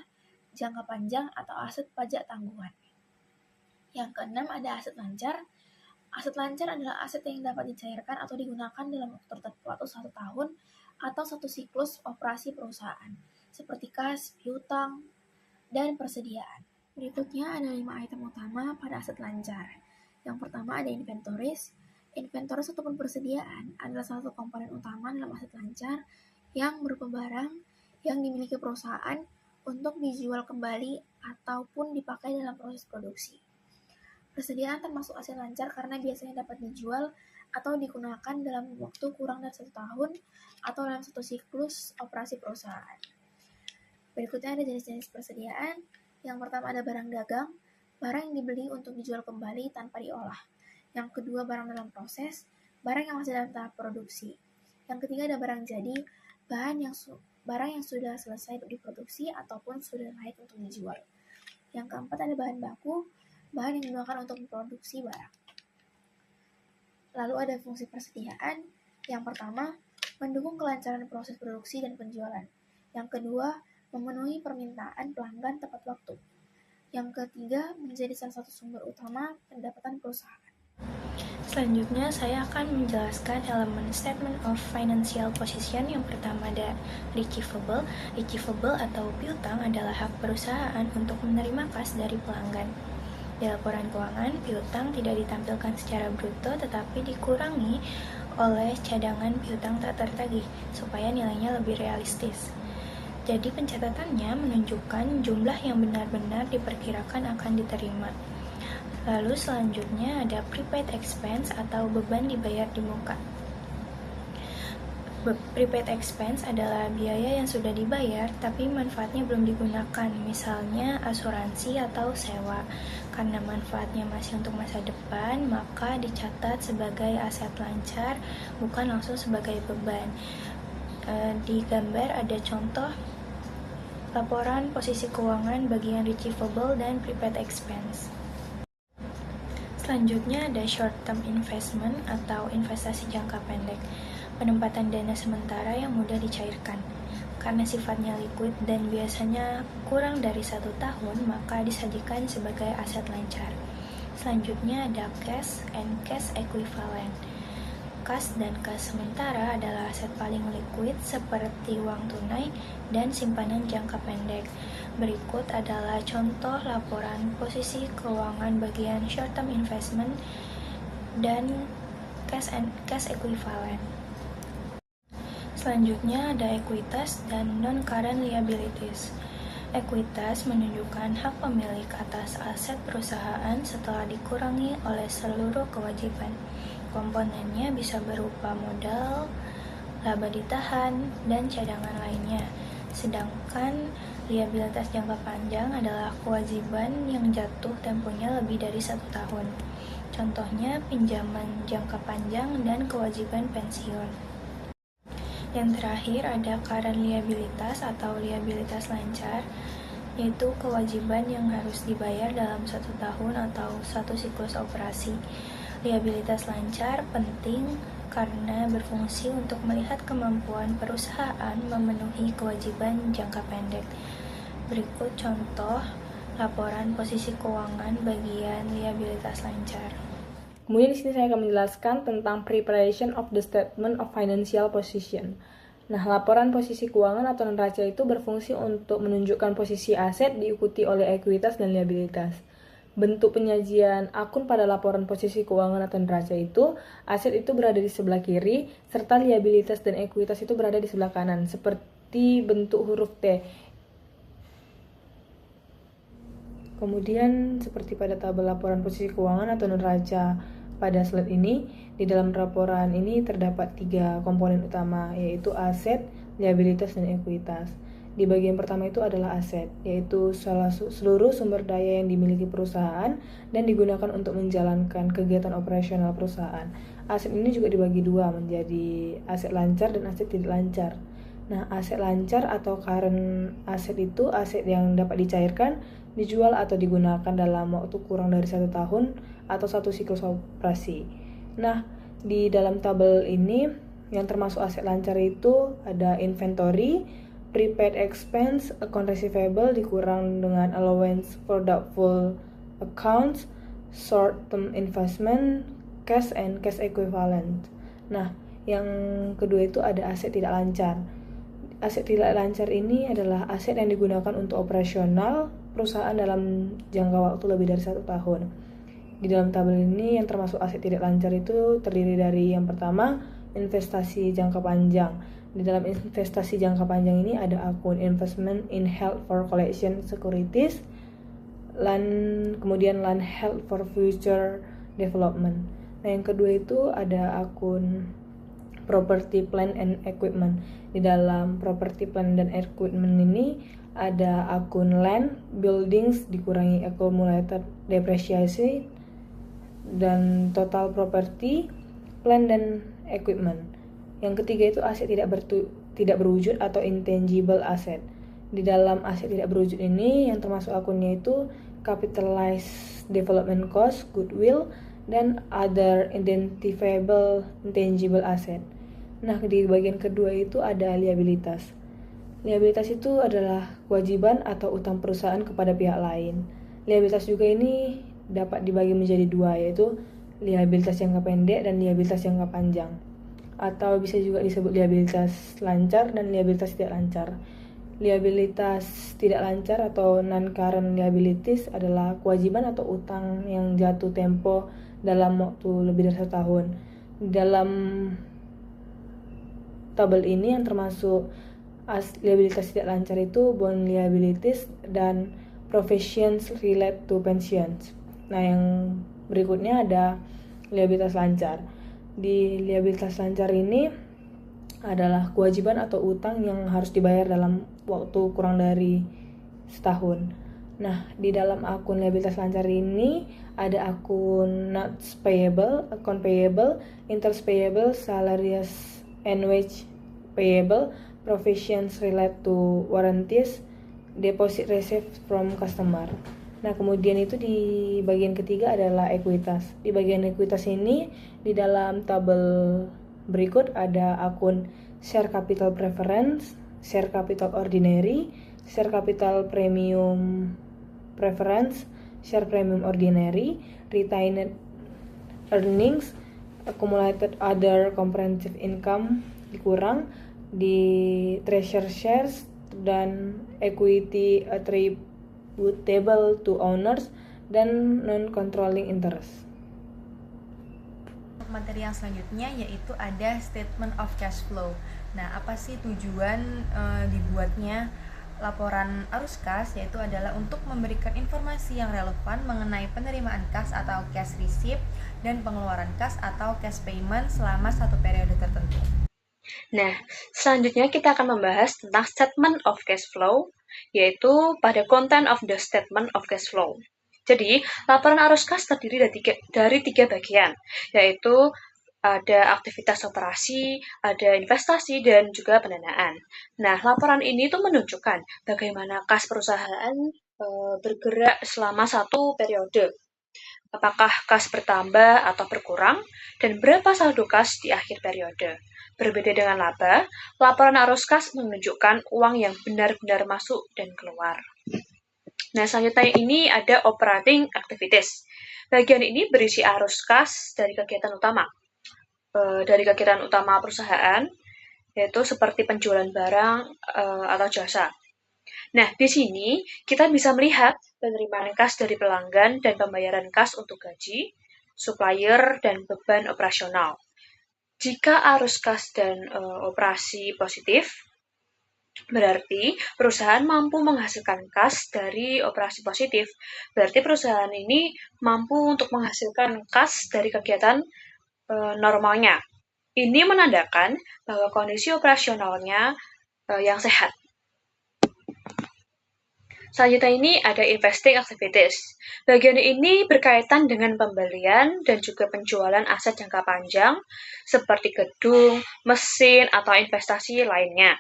jangka panjang, atau aset pajak tanggungan. Yang keenam ada aset lancar. Aset lancar adalah aset yang dapat dicairkan atau digunakan dalam waktu tertentu atau 1 tahun atau 1 siklus operasi perusahaan, seperti kas, piutang, dan persediaan. Berikutnya ada 5 item utama pada aset lancar. Yang pertama ada inventories. Inventories ataupun persediaan adalah salah satu komponen utama dalam aset lancar yang berupa barang yang dimiliki perusahaan untuk dijual kembali ataupun dipakai dalam proses produksi. Persediaan termasuk aset lancar karena biasanya dapat dijual atau digunakan dalam waktu kurang dari 1 tahun atau dalam 1 siklus operasi perusahaan. Berikutnya ada jenis-jenis persediaan. Yang pertama ada barang dagang, barang yang dibeli untuk dijual kembali tanpa diolah. Yang kedua barang dalam proses, barang yang masih dalam tahap produksi. Yang ketiga ada barang jadi, barang yang sudah selesai diproduksi ataupun sudah layak untuk dijual. Yang keempat ada bahan baku, bahan yang digunakan untuk memproduksi barang. Lalu ada fungsi persediaan. Yang pertama, mendukung kelancaran proses produksi dan penjualan. Yang kedua, memenuhi permintaan pelanggan tepat waktu. Yang ketiga, menjadi salah satu sumber utama pendapatan perusahaan. Selanjutnya, saya akan menjelaskan elemen Statement of Financial Position. Yang pertama ada receivable. Receivable atau piutang adalah hak perusahaan untuk menerima kas dari pelanggan. Di laporan keuangan, piutang tidak ditampilkan secara bruto tetapi dikurangi oleh cadangan piutang tak tertagih supaya nilainya lebih realistis. Jadi pencatatannya menunjukkan jumlah yang benar-benar diperkirakan akan diterima. Lalu selanjutnya ada prepaid expense atau beban dibayar di muka. Prepaid expense adalah biaya yang sudah dibayar tapi manfaatnya belum digunakan, misalnya asuransi atau sewa. Karena manfaatnya masih untuk masa depan, maka dicatat sebagai aset lancar, bukan langsung sebagai beban. Di gambar ada contoh laporan posisi keuangan bagian receivable dan prepaid expense. Selanjutnya ada short term investment atau investasi jangka pendek. Penempatan dana sementara yang mudah dicairkan. Karena sifatnya liquid dan biasanya kurang dari 1 tahun, maka disajikan sebagai aset lancar. Selanjutnya ada cash and cash equivalent. Kas dan kas sementara adalah aset paling liquid seperti uang tunai dan simpanan jangka pendek. Berikut adalah contoh laporan posisi keuangan bagian short term investment dan cash and cash equivalent. Selanjutnya ada ekuitas dan non-current liabilities. Ekuitas menunjukkan hak pemilik atas aset perusahaan setelah dikurangi oleh seluruh kewajiban. Komponennya bisa berupa modal, laba ditahan, dan cadangan lainnya. Sedangkan liabilitas jangka panjang adalah kewajiban yang jatuh temponya lebih dari 1 tahun. Contohnya pinjaman jangka panjang dan kewajiban pensiun. Yang terakhir ada current liabilitas atau liabilitas lancar, yaitu kewajiban yang harus dibayar dalam 1 tahun atau 1 siklus operasi. Liabilitas lancar penting karena berfungsi untuk melihat kemampuan perusahaan memenuhi kewajiban jangka pendek. Berikut contoh laporan posisi keuangan bagian liabilitas lancar. Kemudian di sini saya akan menjelaskan tentang preparation of the statement of financial position. Nah, laporan posisi keuangan atau neraca itu berfungsi untuk menunjukkan posisi aset diikuti oleh ekuitas dan liabilitas. Bentuk penyajian akun pada laporan posisi keuangan atau neraca itu, aset itu berada di sebelah kiri, serta liabilitas dan ekuitas itu berada di sebelah kanan, seperti bentuk huruf T. Kemudian seperti pada tabel laporan posisi keuangan atau neraca pada slide ini, di dalam laporan ini terdapat 3 komponen utama, yaitu aset, liabilitas, dan ekuitas. Di bagian pertama itu adalah aset, yaitu seluruh sumber daya yang dimiliki perusahaan dan digunakan untuk menjalankan kegiatan operasional perusahaan. Aset ini juga dibagi 2 menjadi aset lancar dan aset tidak lancar. Nah, aset lancar atau current aset itu aset yang dapat dicairkan, dijual atau digunakan dalam waktu kurang dari 1 tahun atau 1 siklus operasi. Nah, di dalam tabel ini yang termasuk aset lancar itu ada inventory, prepaid expense, account receivable dikurang dengan allowance for doubtful accounts, short-term investment, cash and cash equivalent. Nah, yang kedua itu ada aset tidak lancar. Aset tidak lancar ini adalah aset yang digunakan untuk operasional perusahaan dalam jangka waktu lebih dari 1 tahun. Di dalam tabel ini yang termasuk aset tidak lancar itu terdiri dari yang pertama, investasi jangka panjang. Di dalam investasi jangka panjang ini ada akun investment in held for collection securities, kemudian land held for future development. Nah, yang kedua itu ada akun property plant and equipment. Di dalam property plant dan equipment ini ada akun land, buildings dikurangi accumulated depreciation dan total property, plant dan equipment. Yang ketiga itu aset tidak berwujud atau intangible asset. Di dalam aset tidak berwujud ini yang termasuk akunnya itu capitalized development cost, goodwill, dan other identifiable intangible asset. Nah, di bagian kedua itu ada liabilitas. Liabilitas itu adalah kewajiban atau utang perusahaan kepada pihak lain. Liabilitas juga ini dapat dibagi menjadi dua, yaitu liabilitas jangka pendek dan liabilitas jangka panjang. Atau bisa juga disebut liabilitas lancar dan liabilitas tidak lancar. Liabilitas tidak lancar atau non-current liabilities adalah kewajiban atau utang yang jatuh tempo dalam waktu lebih dari 1 tahun. Dalam tabel ini yang termasuk liabilitas tidak lancar itu bond liabilities dan provisions related to pensions. Nah, yang berikutnya ada liabilitas lancar. Di liabilitas lancar ini adalah kewajiban atau utang yang harus dibayar dalam waktu kurang dari setahun. Nah, di dalam akun liabilitas lancar ini ada akun notes payable, account payable, interest payable, salaries and wage payable, provisions related to warranties, deposit received from customer. Nah, kemudian itu di bagian ketiga adalah ekuitas. Di bagian ekuitas ini di dalam tabel berikut ada akun share capital preference, share capital ordinary, share capital premium preference, share premium ordinary, retained earnings, accumulated other comprehensive income dikurang, di treasury shares dan equity attributable to owners dan non-controlling interest. Materi yang selanjutnya yaitu ada statement of cash flow. Nah, apa sih tujuan dibuatnya laporan arus kas? Yaitu adalah untuk memberikan informasi yang relevan mengenai penerimaan kas atau cash receipt dan pengeluaran kas atau cash payment selama satu periode tertentu. Nah, selanjutnya kita akan membahas tentang statement of cash flow, yaitu pada content of the statement of cash flow. Jadi, laporan arus kas terdiri dari tiga bagian, yaitu ada aktivitas operasi, ada investasi, dan juga pendanaan. Nah, laporan ini tuh menunjukkan bagaimana kas perusahaan bergerak selama satu periode. Apakah kas bertambah atau berkurang, dan berapa saldo kas di akhir periode. Berbeda dengan laba, laporan arus kas menunjukkan uang yang benar-benar masuk dan keluar. Nah, selanjutnya ini ada operating activities. Bagian ini berisi arus kas dari kegiatan utama. Dari kegiatan utama perusahaan, yaitu seperti penjualan barang atau jasa. Nah, di sini kita bisa melihat penerimaan kas dari pelanggan dan pembayaran kas untuk gaji, supplier, dan beban operasional. Jika arus kas dan operasi positif, berarti perusahaan mampu menghasilkan kas dari operasi positif. Berarti perusahaan ini mampu untuk menghasilkan kas dari kegiatan normalnya. Ini menandakan bahwa kondisi operasionalnya yang sehat. Selanjutnya ini ada investing activities. Bagian ini berkaitan dengan pembelian dan juga penjualan aset jangka panjang seperti gedung, mesin, atau investasi lainnya.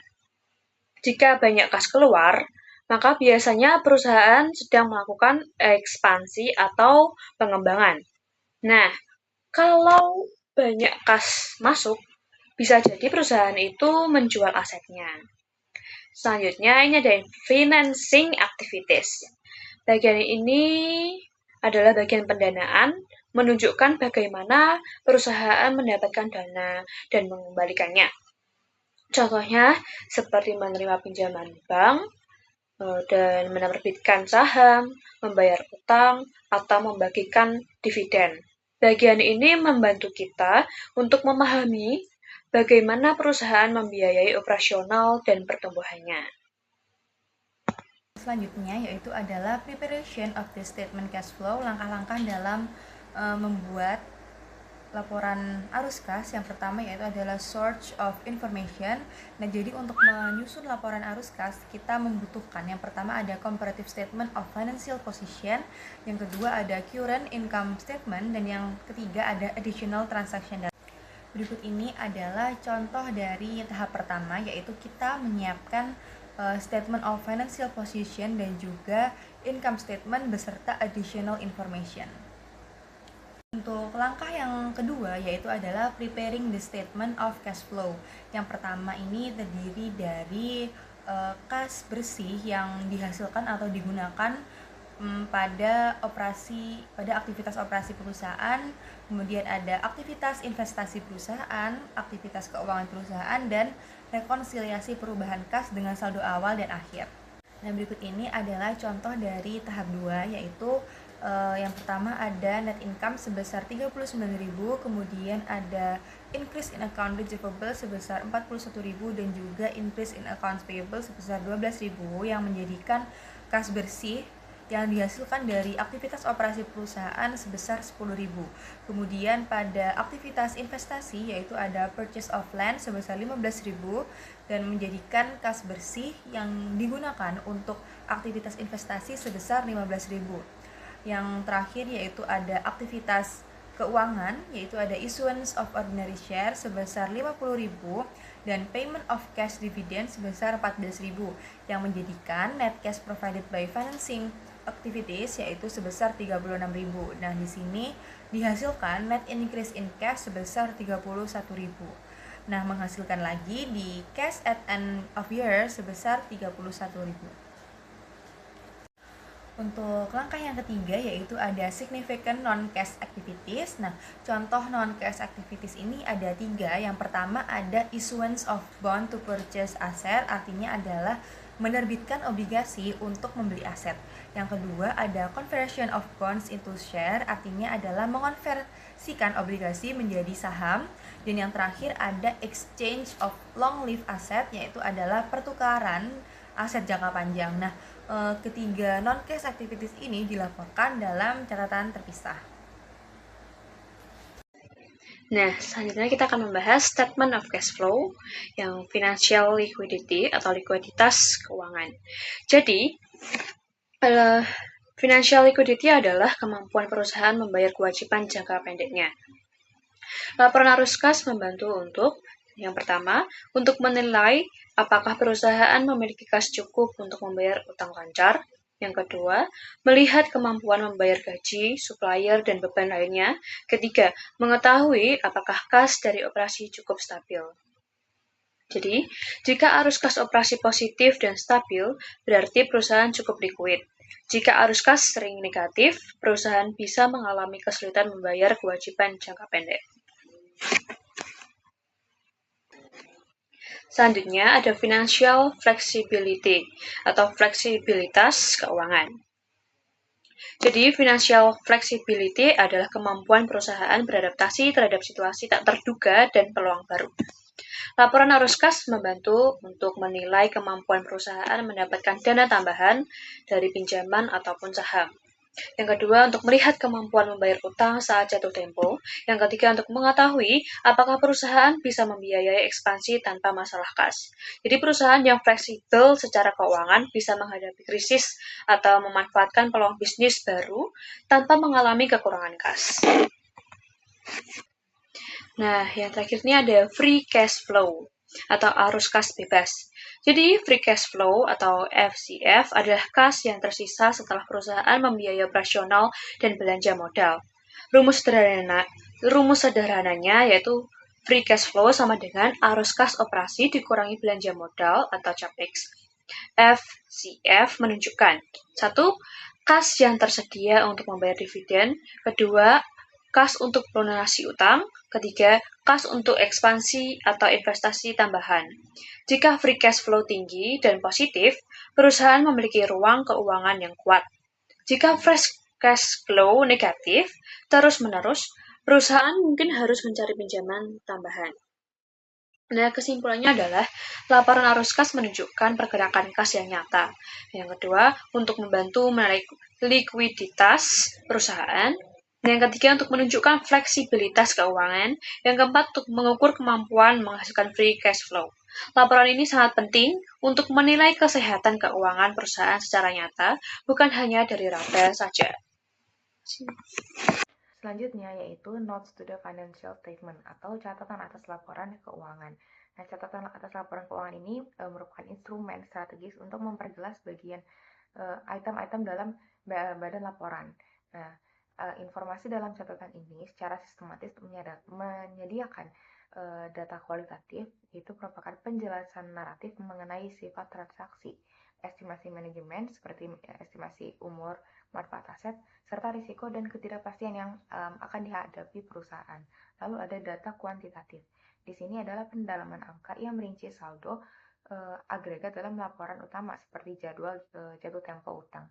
Jika banyak kas keluar, maka biasanya perusahaan sedang melakukan ekspansi atau pengembangan. Nah, kalau banyak kas masuk, bisa jadi perusahaan itu menjual asetnya. Selanjutnya ini ada financing activities. Bagian ini adalah bagian pendanaan, menunjukkan bagaimana perusahaan mendapatkan dana dan mengembalikannya. Contohnya seperti menerima pinjaman bank, dan menerbitkan saham, membayar utang, atau membagikan dividen. Bagian ini membantu kita untuk memahami bagaimana perusahaan membiayai operasional dan pertumbuhannya. Selanjutnya yaitu adalah preparation of the statement cash flow, langkah-langkah dalam membuat laporan arus kas. Yang pertama yaitu adalah source of information. Nah, jadi untuk menyusun laporan arus kas, kita membutuhkan yang pertama ada comparative statement of financial position, yang kedua ada current income statement, dan yang ketiga ada additional transaction data. Berikut ini adalah contoh dari tahap pertama, yaitu kita menyiapkan statement of financial position dan juga income statement beserta additional information. Untuk langkah yang kedua yaitu adalah preparing the statement of cash flow. Yang pertama ini terdiri dari kas bersih yang dihasilkan atau digunakan pada aktivitas operasi perusahaan, kemudian ada aktivitas investasi perusahaan, aktivitas keuangan perusahaan, dan rekonsiliasi perubahan kas dengan saldo awal dan akhir. Nah, berikut ini adalah contoh dari tahap 2, yaitu yang pertama ada net income sebesar 39.000, kemudian ada increase in account receivable sebesar 41.000 dan juga increase in accounts payable sebesar 12.000 yang menjadikan kas bersih yang dihasilkan dari aktivitas operasi perusahaan sebesar 10.000. Kemudian pada aktivitas investasi yaitu ada purchase of land sebesar 15.000 dan menjadikan kas bersih yang digunakan untuk aktivitas investasi sebesar 15.000. Yang terakhir yaitu ada aktivitas keuangan, yaitu ada issuance of ordinary share sebesar 50.000 dan payment of cash dividend sebesar 14.000 yang menjadikan net cash provided by financing activities yaitu sebesar 36.000. Nah, di sini dihasilkan net increase in cash sebesar 31.000. Nah, menghasilkan lagi di cash at end of year sebesar 31.000. Untuk langkah yang ketiga yaitu ada significant non-cash activities. Nah, contoh non-cash activities ini ada 3. Yang pertama ada issuance of bond to purchase asset, artinya adalah menerbitkan obligasi untuk membeli aset. Yang kedua ada conversion of bonds into share, artinya adalah mengonversikan obligasi menjadi saham. Dan yang terakhir ada exchange of long lived asset, yaitu adalah pertukaran aset jangka panjang. Nah, ketiga non-cash activities ini dilaporkan dalam catatan terpisah. Nah, selanjutnya kita akan membahas statement of cash flow yang financial liquidity atau likuiditas keuangan. Jadi, financial liquidity adalah kemampuan perusahaan membayar kewajiban jangka pendeknya. Laporan arus kas membantu untuk yang pertama, untuk menilai apakah perusahaan memiliki kas cukup untuk membayar utang lancar. Yang kedua, melihat kemampuan membayar gaji, supplier, dan beban lainnya. Ketiga, mengetahui apakah kas dari operasi cukup stabil. Jadi, jika arus kas operasi positif dan stabil, berarti perusahaan cukup likuid. Jika arus kas sering negatif, perusahaan bisa mengalami kesulitan membayar kewajiban jangka pendek. Selanjutnya ada financial flexibility atau fleksibilitas keuangan. Jadi financial flexibility adalah kemampuan perusahaan beradaptasi terhadap situasi tak terduga dan peluang baru. Laporan arus kas membantu untuk menilai kemampuan perusahaan mendapatkan dana tambahan dari pinjaman ataupun saham. Yang kedua, untuk melihat kemampuan membayar utang saat jatuh tempo. Yang ketiga, untuk mengetahui apakah perusahaan bisa membiayai ekspansi tanpa masalah kas. Jadi perusahaan yang fleksibel secara keuangan bisa menghadapi krisis atau memanfaatkan peluang bisnis baru tanpa mengalami kekurangan kas. Nah, yang terakhir ini ada free cash flow atau arus kas bebas. Jadi, free cash flow atau FCF adalah kas yang tersisa setelah perusahaan membiayai operasional dan belanja modal. Rumus sederhananya yaitu free cash flow sama dengan arus kas operasi dikurangi belanja modal atau CAPEX. FCF menunjukkan 1. kas yang tersedia untuk membayar dividen, kedua, kas untuk melunasi utang, ketiga, kas untuk ekspansi atau investasi tambahan. Jika free cash flow tinggi dan positif, perusahaan memiliki ruang keuangan yang kuat. Jika fresh cash flow negatif terus-menerus, perusahaan mungkin harus mencari pinjaman tambahan. Nah, kesimpulannya adalah laporan arus kas menunjukkan pergerakan kas yang nyata. Yang kedua, untuk membantu menarik likuiditas perusahaan. Yang ketiga, untuk menunjukkan fleksibilitas keuangan. Yang keempat, untuk mengukur kemampuan menghasilkan free cash flow. Laporan ini sangat penting untuk menilai kesehatan keuangan perusahaan secara nyata, bukan hanya dari label saja. Selanjutnya yaitu Notes to the Financial Statement atau catatan atas laporan keuangan. Nah, catatan atas laporan keuangan ini merupakan instrumen strategis untuk memperjelas bagian item-item dalam badan laporan. Nah, informasi dalam catatan ini secara sistematis menyediakan data kualitatif, yaitu merupakan penjelasan naratif mengenai sifat transaksi, estimasi manajemen seperti estimasi umur, manfaat aset, serta risiko dan ketidakpastian yang akan dihadapi perusahaan. Lalu ada data kuantitatif. Di sini adalah pendalaman angka yang merinci saldo agregat dalam laporan utama seperti jadwal jatuh tempo utang.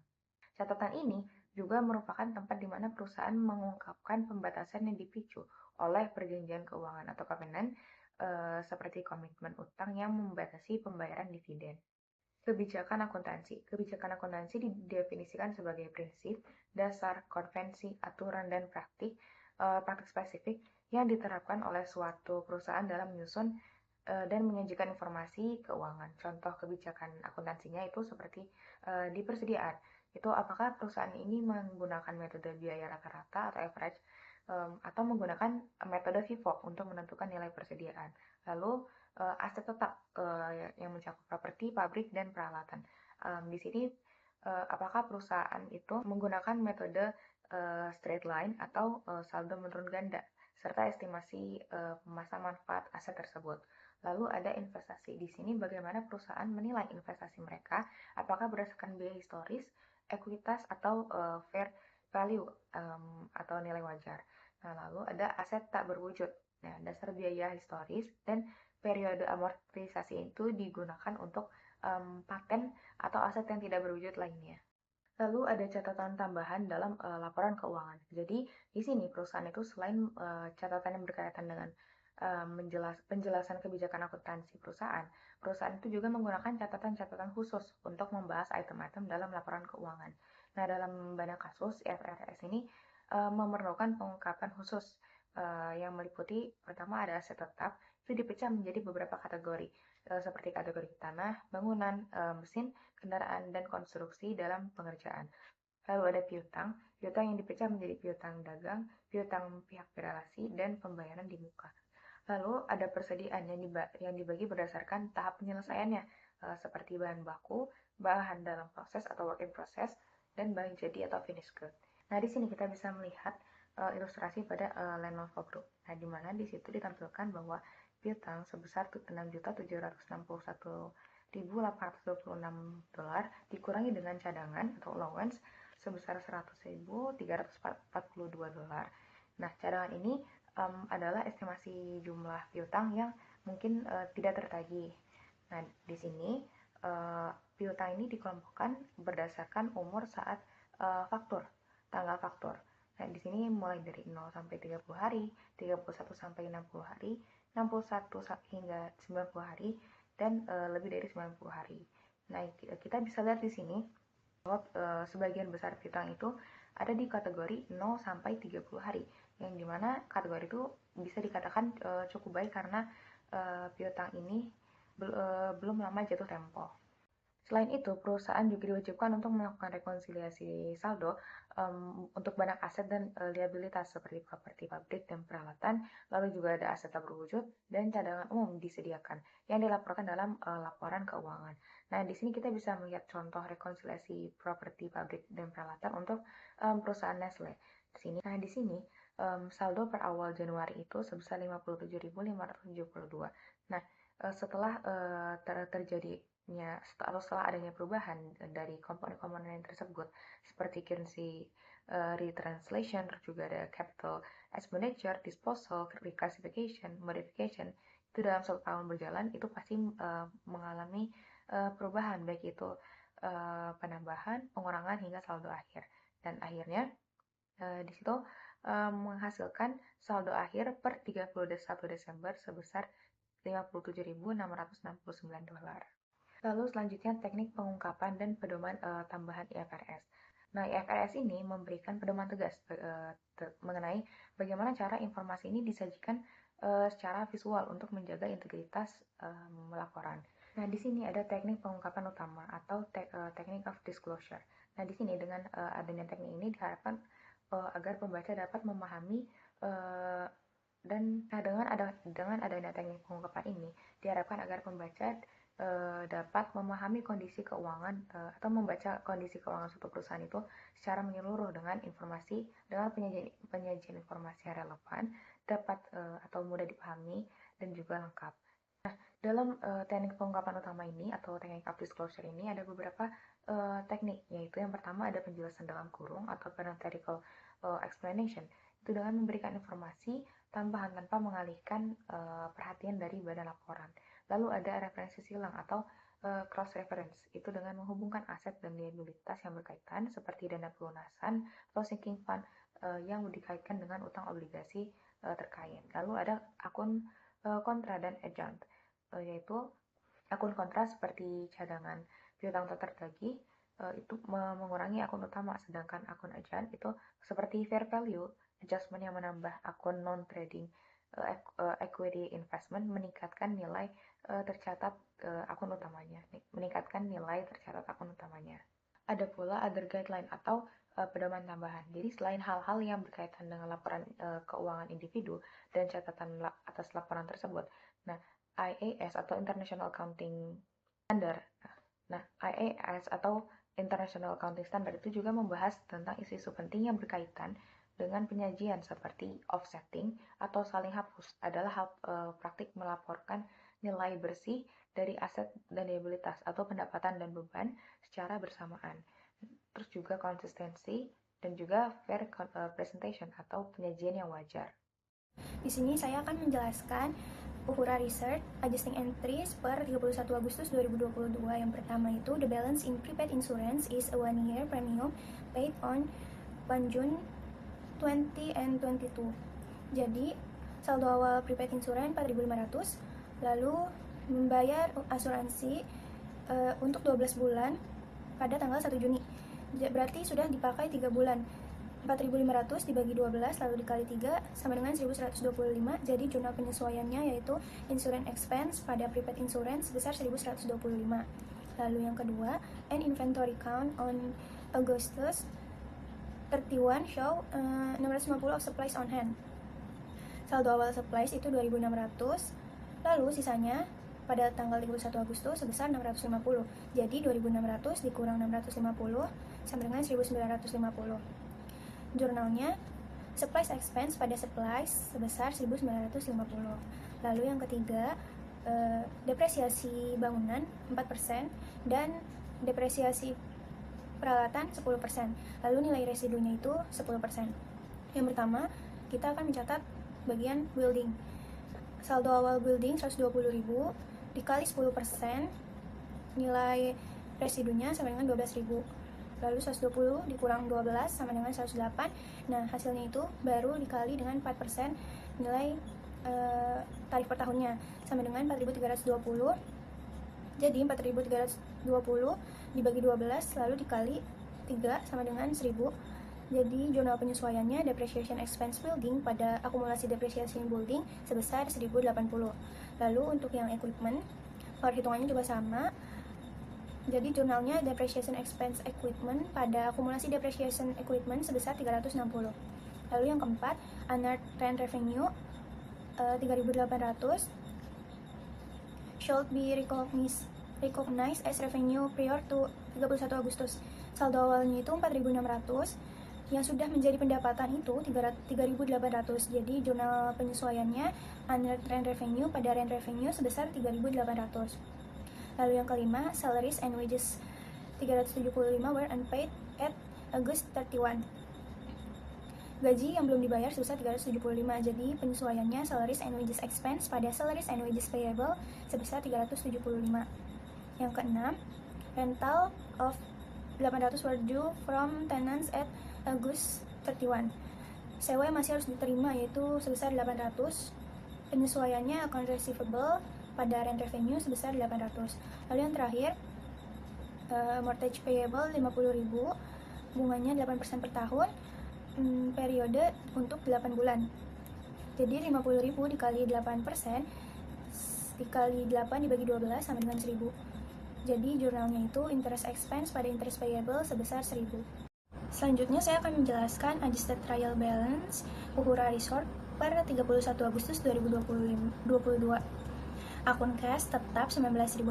Catatan ini juga merupakan tempat di mana perusahaan mengungkapkan pembatasan yang dipicu oleh perjanjian keuangan atau covenant seperti komitmen utang yang membatasi pembayaran dividen. Kebijakan akuntansi. Kebijakan akuntansi didefinisikan sebagai prinsip, dasar, konvensi, aturan, dan praktik spesifik yang diterapkan oleh suatu perusahaan dalam menyusun dan menyajikan informasi keuangan. Contoh kebijakan akuntansinya itu seperti di persediaan. Itu apakah perusahaan ini menggunakan metode biaya rata-rata atau average atau menggunakan metode FIFO untuk menentukan nilai persediaan. Lalu aset tetap yang mencakup properti, pabrik, dan peralatan. Di sini apakah perusahaan itu menggunakan metode straight line atau saldo menurun ganda serta estimasi masa manfaat aset tersebut. Lalu ada investasi. Di sini bagaimana perusahaan menilai investasi mereka, apakah berdasarkan biaya historis, ekuitas, atau fair value atau nilai wajar. Nah, lalu ada aset tak berwujud. Nah, dasar biaya historis dan periode amortisasi itu digunakan untuk paten atau aset yang tidak berwujud lainnya. Lalu ada catatan tambahan dalam laporan keuangan. Jadi di sini perusahaan itu selain catatan yang berkaitan dengan penjelasan kebijakan akuntansi perusahaan, perusahaan itu juga menggunakan catatan-catatan khusus untuk membahas item-item dalam laporan keuangan. Nah, dalam banyak kasus IFRS ini memerlukan pengungkapan khusus yang meliputi pertama ada aset tetap, itu dipecah menjadi beberapa kategori seperti kategori tanah, bangunan, mesin, kendaraan, dan konstruksi dalam pengerjaan. Lalu ada piutang yang dipecah menjadi piutang dagang, piutang pihak berelasi, dan pembayaran di muka. Lalu ada persediaan yang dibagi berdasarkan tahap penyelesaiannya, seperti bahan baku, bahan dalam proses atau work in process, dan bahan jadi atau finished good. Nah, di sini kita bisa melihat ilustrasi pada Lenovo Group. Nah, di mana di situ ditampilkan bahwa piutang sebesar $6.761.826 dikurangi dengan cadangan atau allowance sebesar $100.342. Nah, cadangan ini adalah estimasi jumlah piutang yang mungkin tidak tertagih. Nah, di sini piutang ini dikelompokkan berdasarkan umur saat tanggal faktur. Nah, di sini mulai dari 0 sampai 30 hari, 31 sampai 60 hari, 61 hingga 90 hari, dan lebih dari 90 hari. Nah, kita bisa lihat di sini bahwa sebagian besar piutang itu ada di kategori 0 sampai 30 hari, yang dimana kategori itu bisa dikatakan cukup baik karena piutang ini belum lama jatuh tempo. Selain itu, perusahaan juga diwajibkan untuk melakukan rekonsiliasi saldo untuk banyak aset dan liabilitas seperti properti pabrik dan peralatan, lalu juga ada aset tak berwujud dan cadangan umum disediakan yang dilaporkan dalam laporan keuangan. Nah, di sini kita bisa melihat contoh rekonsiliasi properti pabrik dan peralatan untuk perusahaan Nestle. Di sini saldo per awal Januari itu sebesar 57.572. Nah, setelah terjadi setelah adanya perubahan dari komponen-komponen tersebut seperti currency retranslation, terus juga ada capital expenditure, disposal, reclassification, modification, itu dalam 1 tahun berjalan itu pasti mengalami perubahan, baik itu penambahan, pengurangan hingga saldo akhir, dan akhirnya di situ menghasilkan saldo akhir per 31 Desember sebesar $57.669. Lalu selanjutnya teknik pengungkapan dan pedoman tambahan IFRS. Nah, IFRS ini memberikan pedoman tegas mengenai bagaimana cara informasi ini disajikan secara visual untuk menjaga integritas laporan. Nah, di sini ada teknik pengungkapan utama atau teknik of disclosure. Nah, di sini dengan adanya teknik ini diharapkan agar pembaca dapat memahami dan dengan adanya teknik pengungkapan ini diharapkan agar pembaca dapat memahami kondisi keuangan atau membaca kondisi keuangan suatu perusahaan itu secara menyeluruh dengan penyajian informasi yang relevan, dapat atau mudah dipahami dan juga lengkap. Nah, dalam teknik pengungkapan utama ini atau teknik of disclosure ini ada beberapa teknik, yaitu yang pertama ada penjelasan dalam kurung atau parenthetical explanation. Itu dengan memberikan informasi tambahan tanpa mengalihkan perhatian dari badan laporan. Lalu ada referensi silang atau cross reference, itu dengan menghubungkan aset dan liabilitas yang berkaitan seperti dana pelunasan atau sinking fund yang dikaitkan dengan utang obligasi terkait. Lalu ada akun kontra dan adjunct, yaitu akun kontra seperti cadangan piutang tak tertagih itu mengurangi akun utama, sedangkan akun adjunct itu seperti fair value adjustment yang menambah akun non-trading equity investment meningkatkan nilai tercatat akun utamanya. Ada pula other guideline atau pedoman tambahan. Jadi selain hal-hal yang berkaitan dengan laporan keuangan individu dan catatan atas laporan tersebut, nah IAS atau International Accounting Standard, IAS atau International Accounting Standard itu juga membahas tentang isu-isu penting yang berkaitan dengan penyajian seperti offsetting atau saling hapus adalah hal praktik melaporkan nilai bersih dari aset dan liabilitas atau pendapatan dan beban secara bersamaan. Terus juga konsistensi dan juga fair presentation atau penyajian yang wajar. Di sini saya akan menjelaskan Uhura Research Adjusting Entries per 31 Agustus 2022. Yang pertama itu, the balance in prepaid insurance is a 1-year premium paid on 1 June 20 and 22. Jadi, saldo awal prepaid insurance 4.500, lalu membayar asuransi untuk 12 bulan pada tanggal 1 Juni. Berarti sudah dipakai 3 bulan. 4.500 dibagi 12 lalu dikali 3 sama dengan 1.125. Jadi jurnal penyesuaiannya yaitu insurance expense pada prepaid insurance sebesar 1.125. Lalu yang kedua, an inventory count on Augustus 31 show 650 of supplies on hand. Saldo awal supplies itu 2.600. Lalu sisanya pada tanggal 31 Agustus sebesar 650. Jadi 2.600 dikurang 650 sama dengan 1.950. Jurnalnya supplies expense pada supplies sebesar 1.950. Lalu yang ketiga, depresiasi bangunan 4% dan depresiasi peralatan 10%. Lalu nilai residunya itu 10%. Yang pertama, kita akan mencatat bagian building. Saldo awal building 120.000 dikali 10%, nilai residunya sama dengan 12.000. Lalu 120 dikurang 12 sama dengan 108. Nah, hasilnya itu baru dikali dengan 4% nilai tarif per tahunnya sama dengan 4.320. Jadi 4.320 dibagi 12 lalu dikali 3 sama dengan 1.000. Jadi jurnal penyesuaiannya depreciation expense building pada akumulasi depresiasi building sebesar 1.080. Lalu untuk yang equipment, perhitungannya juga sama. Jadi jurnalnya depreciation expense equipment pada akumulasi depreciation equipment sebesar 360. Lalu yang keempat, unearned rent revenue 3.800 should be recognized as revenue prior to 31 Agustus. Saldo awalnya itu 4.600, yang sudah menjadi pendapatan itu 3.800. Jadi jurnal penyesuaiannya unearned rent revenue pada rent revenue sebesar 3.800. Lalu yang kelima, salaries and wages 375 were unpaid at August 31. Gaji yang belum dibayar sebesar 375, jadi penyesuaiannya salaries and wages expense pada salaries and wages payable sebesar 375. Yang keenam, rental of 800 were due from tenants at August 31. Sewa yang masih harus diterima yaitu sebesar 800. Penyesuaiannya account receivable pada rent revenue sebesar 800. Lalu yang terakhir, mortgage payable 50.000, bunganya 8% per tahun, periode untuk 8 bulan. Jadi 50.000 dikali 8% dikali 8 dibagi 12 sama dengan 1.000. Jadi jurnalnya itu interest expense pada interest payable sebesar 1.000. Selanjutnya saya akan menjelaskan adjusted trial balance Uhura Resort per 31 Agustus 2022. Akun cash tetap 19.600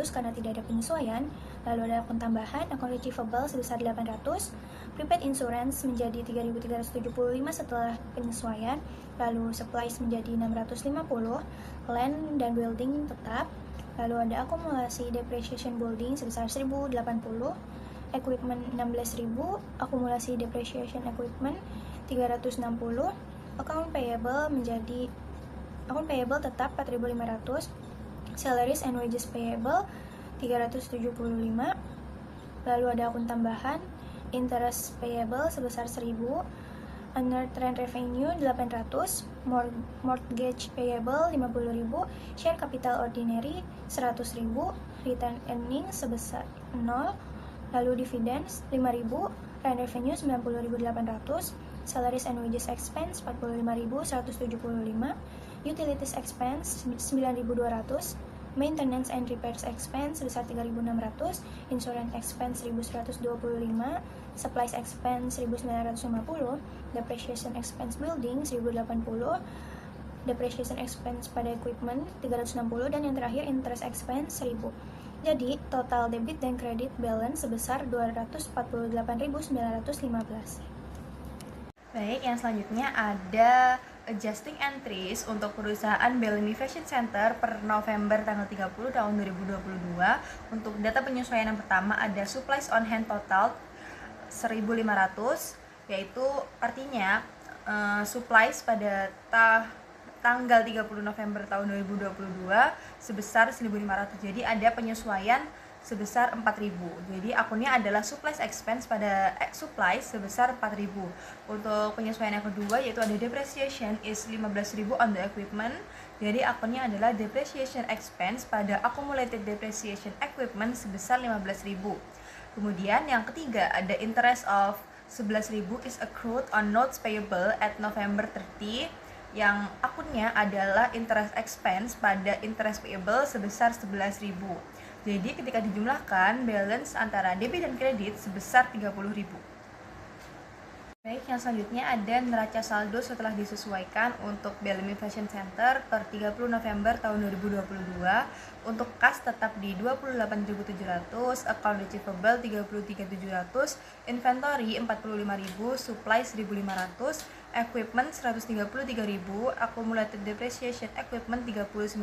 karena tidak ada penyesuaian. Lalu ada akun tambahan, akun receivable sebesar 800, prepaid insurance menjadi 3.375 setelah penyesuaian, lalu supplies menjadi 650, land dan building tetap, lalu ada akumulasi depreciation building sebesar 1.080, equipment 16.000, akumulasi depreciation equipment 360, account payable tetap 4.500, salaries and wages payable 375, lalu ada akun tambahan, interest payable sebesar 1.000, unearned rent revenue 800, mortgage payable 50.000, share capital ordinary 100.000, return earnings sebesar 0, lalu dividends 5.000, rent revenue 90.800, salaries and wages expense 45.175, utilities expense 9.200, maintenance and repairs expense sebesar 3.600, insurance expense 1.125, supplies expense 1.950, depreciation expense building 1.080, depreciation expense pada equipment 360, dan yang terakhir interest expense 1.000. Jadi total debit dan credit balance sebesar 248.915. Baik, yang selanjutnya ada adjusting entries untuk perusahaan Bellamy Fashion Center per November tanggal 30 tahun 2022. Untuk data penyesuaian yang pertama ada supplies on hand total 1.500, yaitu artinya supplies pada tanggal 30 November tahun 2022 sebesar 1.500. Jadi ada penyesuaian sebesar 4.000. Jadi akunnya adalah supplies expense pada supplies sebesar 4.000. Untuk penyesuaian yang kedua yaitu ada depreciation is 15.000 on the equipment. Jadi akunnya adalah depreciation expense pada accumulated depreciation equipment sebesar 15.000. Kemudian yang ketiga ada interest of 11.000 is accrued on notes payable at November 30, yang akunnya adalah interest expense pada interest payable sebesar 11.000. Jadi ketika dijumlahkan, balance antara debit dan kredit sebesar 30.000. Baik, yang selanjutnya ada neraca saldo setelah disesuaikan untuk Bellamy Fashion Center per 30 November tahun 2022. Untuk kas tetap di 28.700, account receivable 33.700, inventory 45.000, supply 1.500, equipment 133.000, accumulated depreciation equipment 39.000,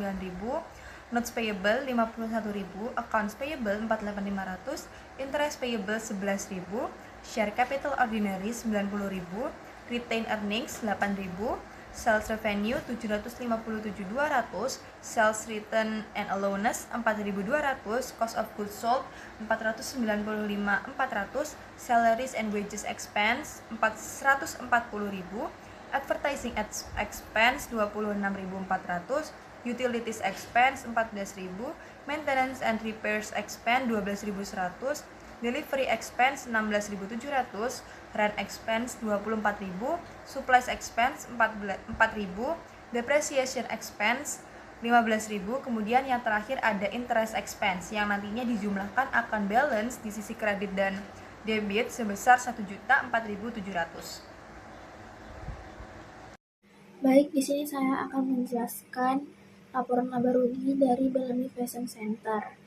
notes payable 51.000, accounts payable 48.500, interest payable 11.000, share capital ordinary 90.000, retained earnings 8.000, sales revenue 757.200, sales return and allowance 4.200, cost of goods sold 495.400, salaries and wages expense 140.000, advertising expense 26.400, utilities expense 14.000, maintenance and repairs expense 12.100, delivery expense 16.700, rent expense 24.000, supplies expense 4.000, depreciation expense 15.000. Kemudian yang terakhir ada interest expense yang nantinya dijumlahkan akan balance di sisi kredit dan debit sebesar 1.004.700. Baik, di sini saya akan menjelaskan laporan laba rugi dari Bellamy Fashion Center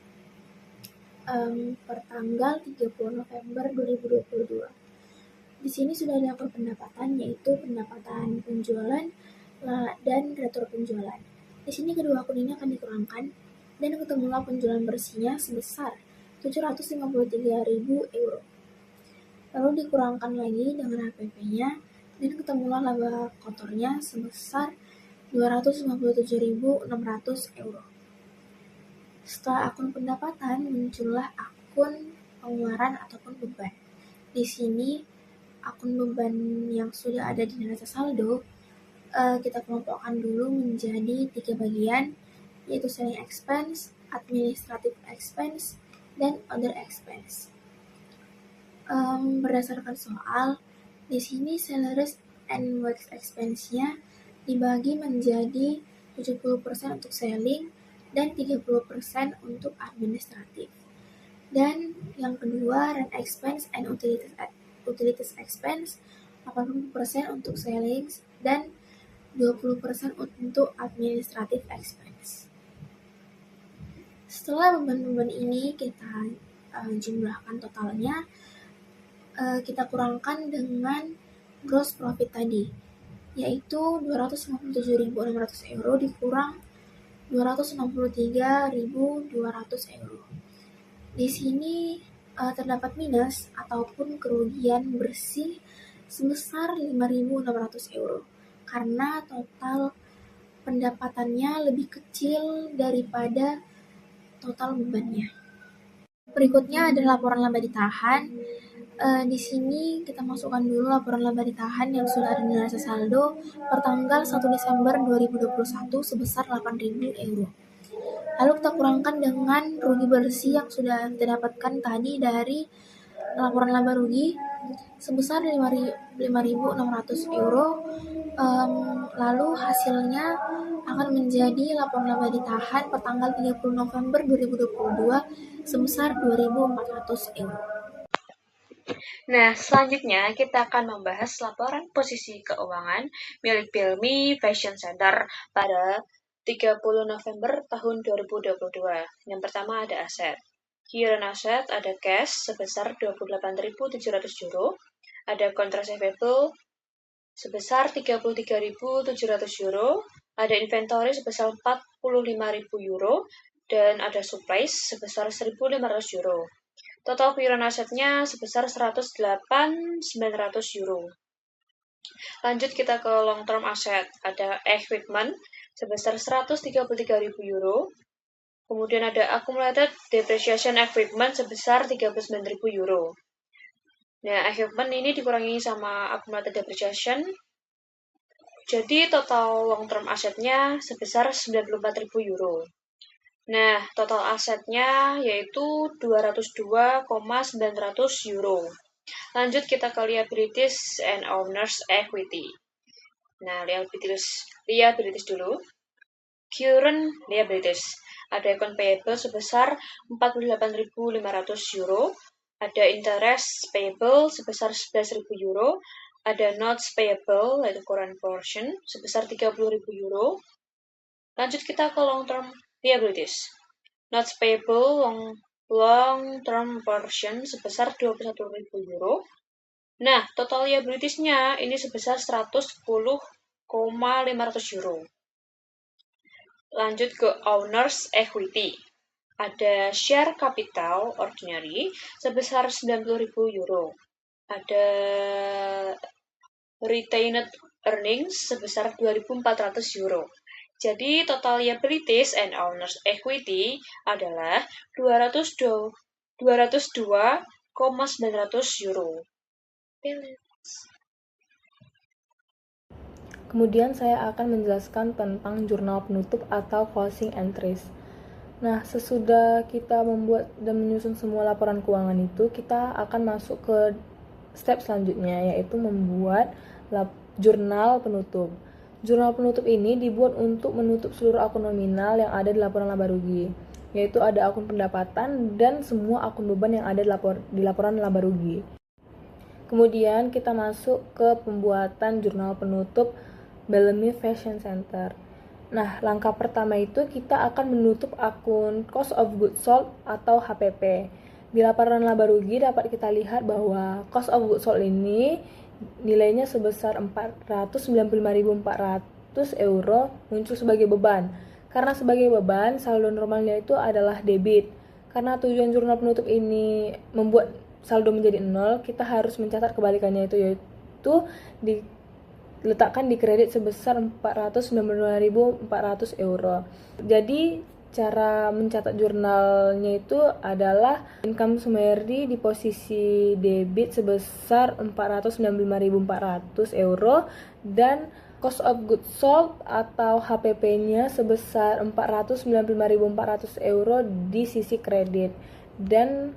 per tanggal 30 November 2022. Di sini sudah ada akun pendapatan, yaitu pendapatan penjualan dan retur penjualan. Di sini kedua akun ini akan dikurangkan dan ketemulah penjualan bersihnya sebesar 753.000 euro. Lalu dikurangkan lagi dengan HPP-nya dan ketemulah laba kotornya sebesar 257.600 euro. Setelah akun pendapatan, muncullah akun pengeluaran ataupun beban. Di sini, akun beban yang sudah ada di neraca saldo, kita kelompokkan dulu menjadi 3 bagian, yaitu selling expense, administrative expense, dan other expense. Berdasarkan soal, di sini salaries and works expense-nya dibagi menjadi 70% untuk selling dan 30% untuk administratif. Dan yang kedua, rent expense and utilities expense 80% untuk selling dan 20% untuk administrative expense. Setelah beban-beban ini kita jumlahkan totalnya, kita kurangkan dengan gross profit tadi, yaitu 257.600 euro dikurang 263.200 euro. Di sini terdapat minus ataupun kerugian bersih sebesar 5.600 euro karena total pendapatannya lebih kecil daripada total bebannya. Berikutnya adalah laporan laba ditahan. Di sini kita masukkan dulu laporan laba ditahan yang sudah ada di neraca saldo per tanggal 1 Desember 2021 sebesar 8.000 euro. Lalu kita kurangkan dengan rugi bersih yang sudah kita dapatkan tadi dari laporan laba rugi sebesar 5.600 euro. Lalu hasilnya akan menjadi laporan laba ditahan per tanggal 30 November 2022 sebesar 2.400 euro. Nah, selanjutnya kita akan membahas laporan posisi keuangan milik Belmi Fashion Center pada 30 November tahun 2022. Yang pertama ada aset. Current asset ada cash sebesar 28.700 euro, ada contract receivable sebesar 33.700 euro, ada inventory sebesar 45.000 euro, dan ada supplies sebesar 1.500 euro. Total current asetnya sebesar 108.900 euro. Lanjut kita ke long term asset. Ada equipment sebesar 133.000 euro. Kemudian ada accumulated depreciation equipment sebesar 39.000 euro. Nah, equipment ini dikurangi sama accumulated depreciation. Jadi total long term asetnya sebesar 94.000 euro. Nah, total asetnya yaitu 202.900 euro. Lanjut kita ke liabilities and owners equity. Nah, liabilities dulu. Current liabilities. Ada account payable sebesar 48.500 euro. Ada interest payable sebesar 11.000 euro. Ada notes payable, yaitu current portion, sebesar 30.000 euro. Lanjut kita ke long term liabilities. Notes payable long term portion sebesar 21.000 euro. Nah, total liabilities-nya ini sebesar 110.500 euro. Lanjut ke owners equity. Ada share capital ordinary sebesar 90.000 euro. Ada retained earnings sebesar 2.400 euro. Jadi total liabilities and owners equity adalah 202.900 euro. Kemudian saya akan menjelaskan tentang jurnal penutup atau closing entries. Nah, sesudah kita membuat dan menyusun semua laporan keuangan itu, kita akan masuk ke step selanjutnya, yaitu membuat jurnal penutup. Jurnal penutup ini dibuat untuk menutup seluruh akun nominal yang ada di laporan laba rugi, yaitu ada akun pendapatan dan semua akun beban yang ada di laporan laba rugi. Kemudian kita masuk ke pembuatan jurnal penutup Belmi Fashion Center. Nah, langkah pertama itu kita akan menutup akun cost of goods sold atau HPP. Di laporan laba rugi dapat kita lihat bahwa cost of goods sold ini nilainya sebesar 495.400 euro muncul sebagai beban Karena sebagai beban, saldo normalnya itu adalah debit. Karena tujuan jurnal penutup ini membuat saldo menjadi 0, kita harus mencatat kebalikannya yaitu diletakkan di kredit sebesar 495.400 euro. Jadi cara mencatat jurnalnya itu adalah income summary di posisi debit sebesar 495.400 euro dan cost of goods sold atau HPP-nya sebesar 495.400 euro di sisi kredit. Dan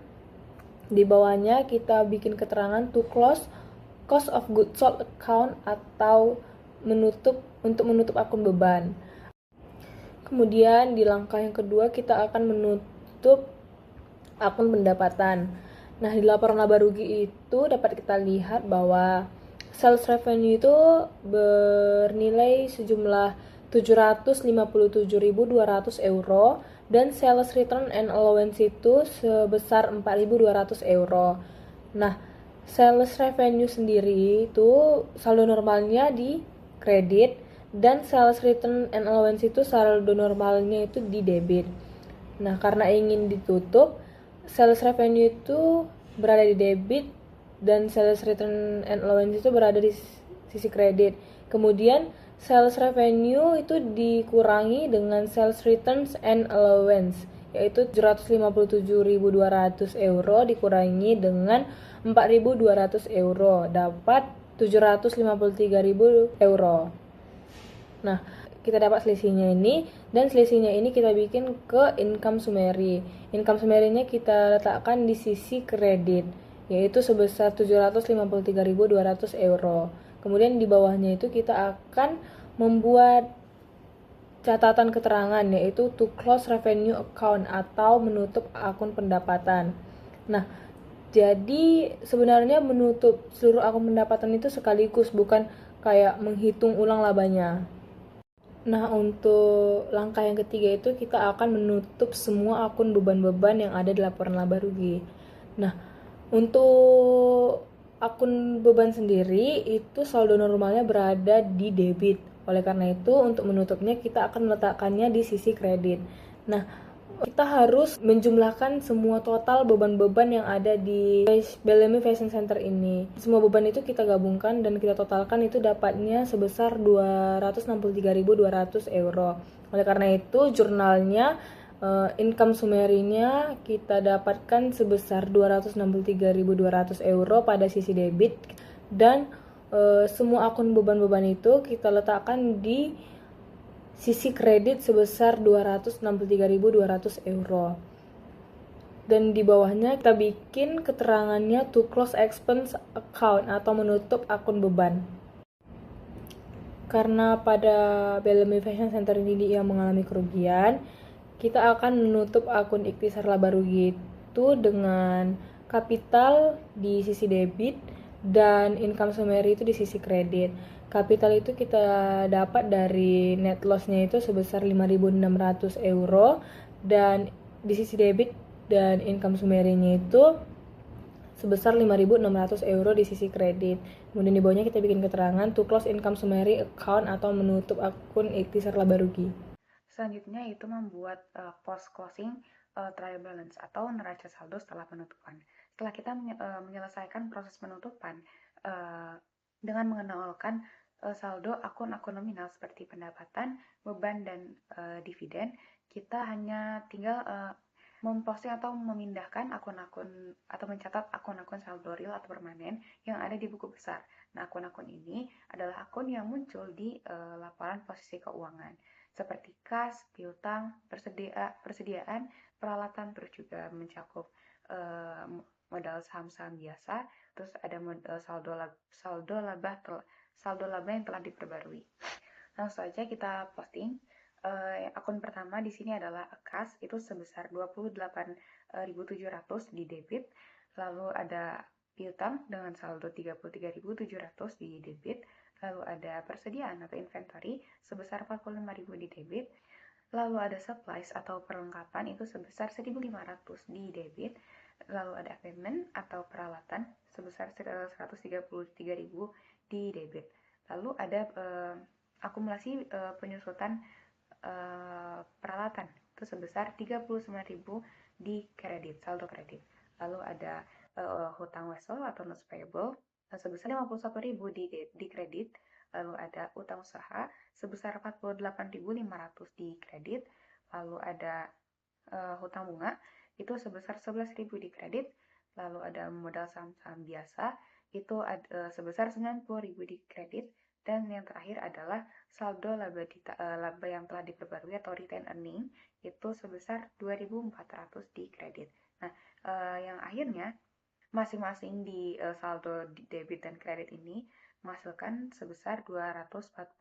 di bawahnya kita bikin keterangan to close cost of goods sold account atau untuk menutup akun beban. Kemudian di langkah yang kedua kita akan menutup akun pendapatan. Nah, di laporan laba rugi itu dapat kita lihat bahwa sales revenue itu bernilai sejumlah 757.200 euro dan sales return and allowance itu sebesar 4.200 euro. Nah, sales revenue sendiri itu saldo normalnya di kredit dan sales return and allowance itu saldo normalnya itu di debit. Nah, karena ingin ditutup, sales revenue itu berada di debit dan sales return and allowance itu berada di sisi kredit. Kemudian sales revenue itu dikurangi dengan sales returns and allowance, yaitu 757.200 euro dikurangi dengan 4.200 euro, dapat 753.000 euro. Nah, kita dapat selisihnya ini, dan selisihnya ini kita bikin ke income summary. Income summary-nya kita letakkan di sisi kredit, yaitu sebesar 753.200 euro. Kemudian di bawahnya itu kita akan membuat catatan keterangan, yaitu to close revenue account atau menutup akun pendapatan. Nah, jadi sebenarnya menutup seluruh akun pendapatan itu sekaligus, bukan kayak menghitung ulang labanya. Nah, untuk langkah yang ketiga itu kita akan menutup semua akun beban-beban yang ada di laporan laba rugi. Nah, untuk akun beban sendiri itu saldo normalnya berada di debit. Oleh karena itu, untuk menutupnya kita akan meletakkannya di sisi kredit. Nah, kita harus menjumlahkan semua total beban-beban yang ada di Bellamy Fashion Center ini. Semua beban itu kita gabungkan dan kita totalkan, itu dapatnya sebesar 263.200 euro. Oleh karena itu, jurnalnya income summary-nya kita dapatkan sebesar 263.200 euro pada sisi debit, dan semua akun beban-beban itu kita letakkan di sisi kredit sebesar 263.200 euro. Dan di bawahnya kita bikin keterangannya to close expense account atau menutup akun beban. Karena pada Bellamy Fashion Center ini dia mengalami kerugian, kita akan menutup akun ikhtisar laba rugi itu dengan kapital di sisi debit dan income summary itu di sisi kredit. Kapital itu kita dapat dari net loss-nya itu sebesar 5.600 euro, dan di sisi debit dan income summary-nya itu sebesar 5.600 euro di sisi kredit. Kemudian di bawahnya kita bikin keterangan to close income summary account atau menutup akun ikhtisar laba rugi. Selanjutnya itu membuat post closing trial balance atau neraca saldo setelah penutupan. Setelah kita menyelesaikan proses penutupan dengan mengenalkan saldo akun-akun nominal seperti pendapatan, beban, dan dividen, kita hanya tinggal memposting atau memindahkan akun-akun atau mencatat akun-akun saldo real atau permanen yang ada di buku besar. Nah, akun-akun ini adalah akun yang muncul di laporan posisi keuangan seperti kas, piutang, persediaan, peralatan, terus juga mencakup modal saham-saham biasa, terus ada modal saldo laba yang telah diperbarui. Langsung saja kita posting. Akun pertama di sini adalah kas, itu sebesar 28.700 di debit. Lalu ada piutang dengan saldo 33.700 di debit. Lalu ada persediaan atau inventory sebesar 45.000 di debit. Lalu ada supplies atau perlengkapan itu sebesar 1.500 di debit. Lalu ada equipment atau peralatan sebesar 133.000 di debit. Lalu ada akumulasi penyusutan peralatan itu sebesar 39.000 di kredit, saldo kredit. Lalu ada hutang wesel atau notes payable sebesar 51.000 di kredit. Lalu ada utang usaha sebesar 48.500 di kredit. Lalu ada hutang bunga itu sebesar 11.000 di kredit. Lalu ada modal saham-saham biasa itu sebesar 90.000 di kredit. Dan yang terakhir adalah saldo laba yang telah diperbarui atau retained earning itu sebesar 2.400 di kredit. Nah, yang akhirnya masing-masing di saldo debit dan kredit ini menghasilkan sebesar 241.900.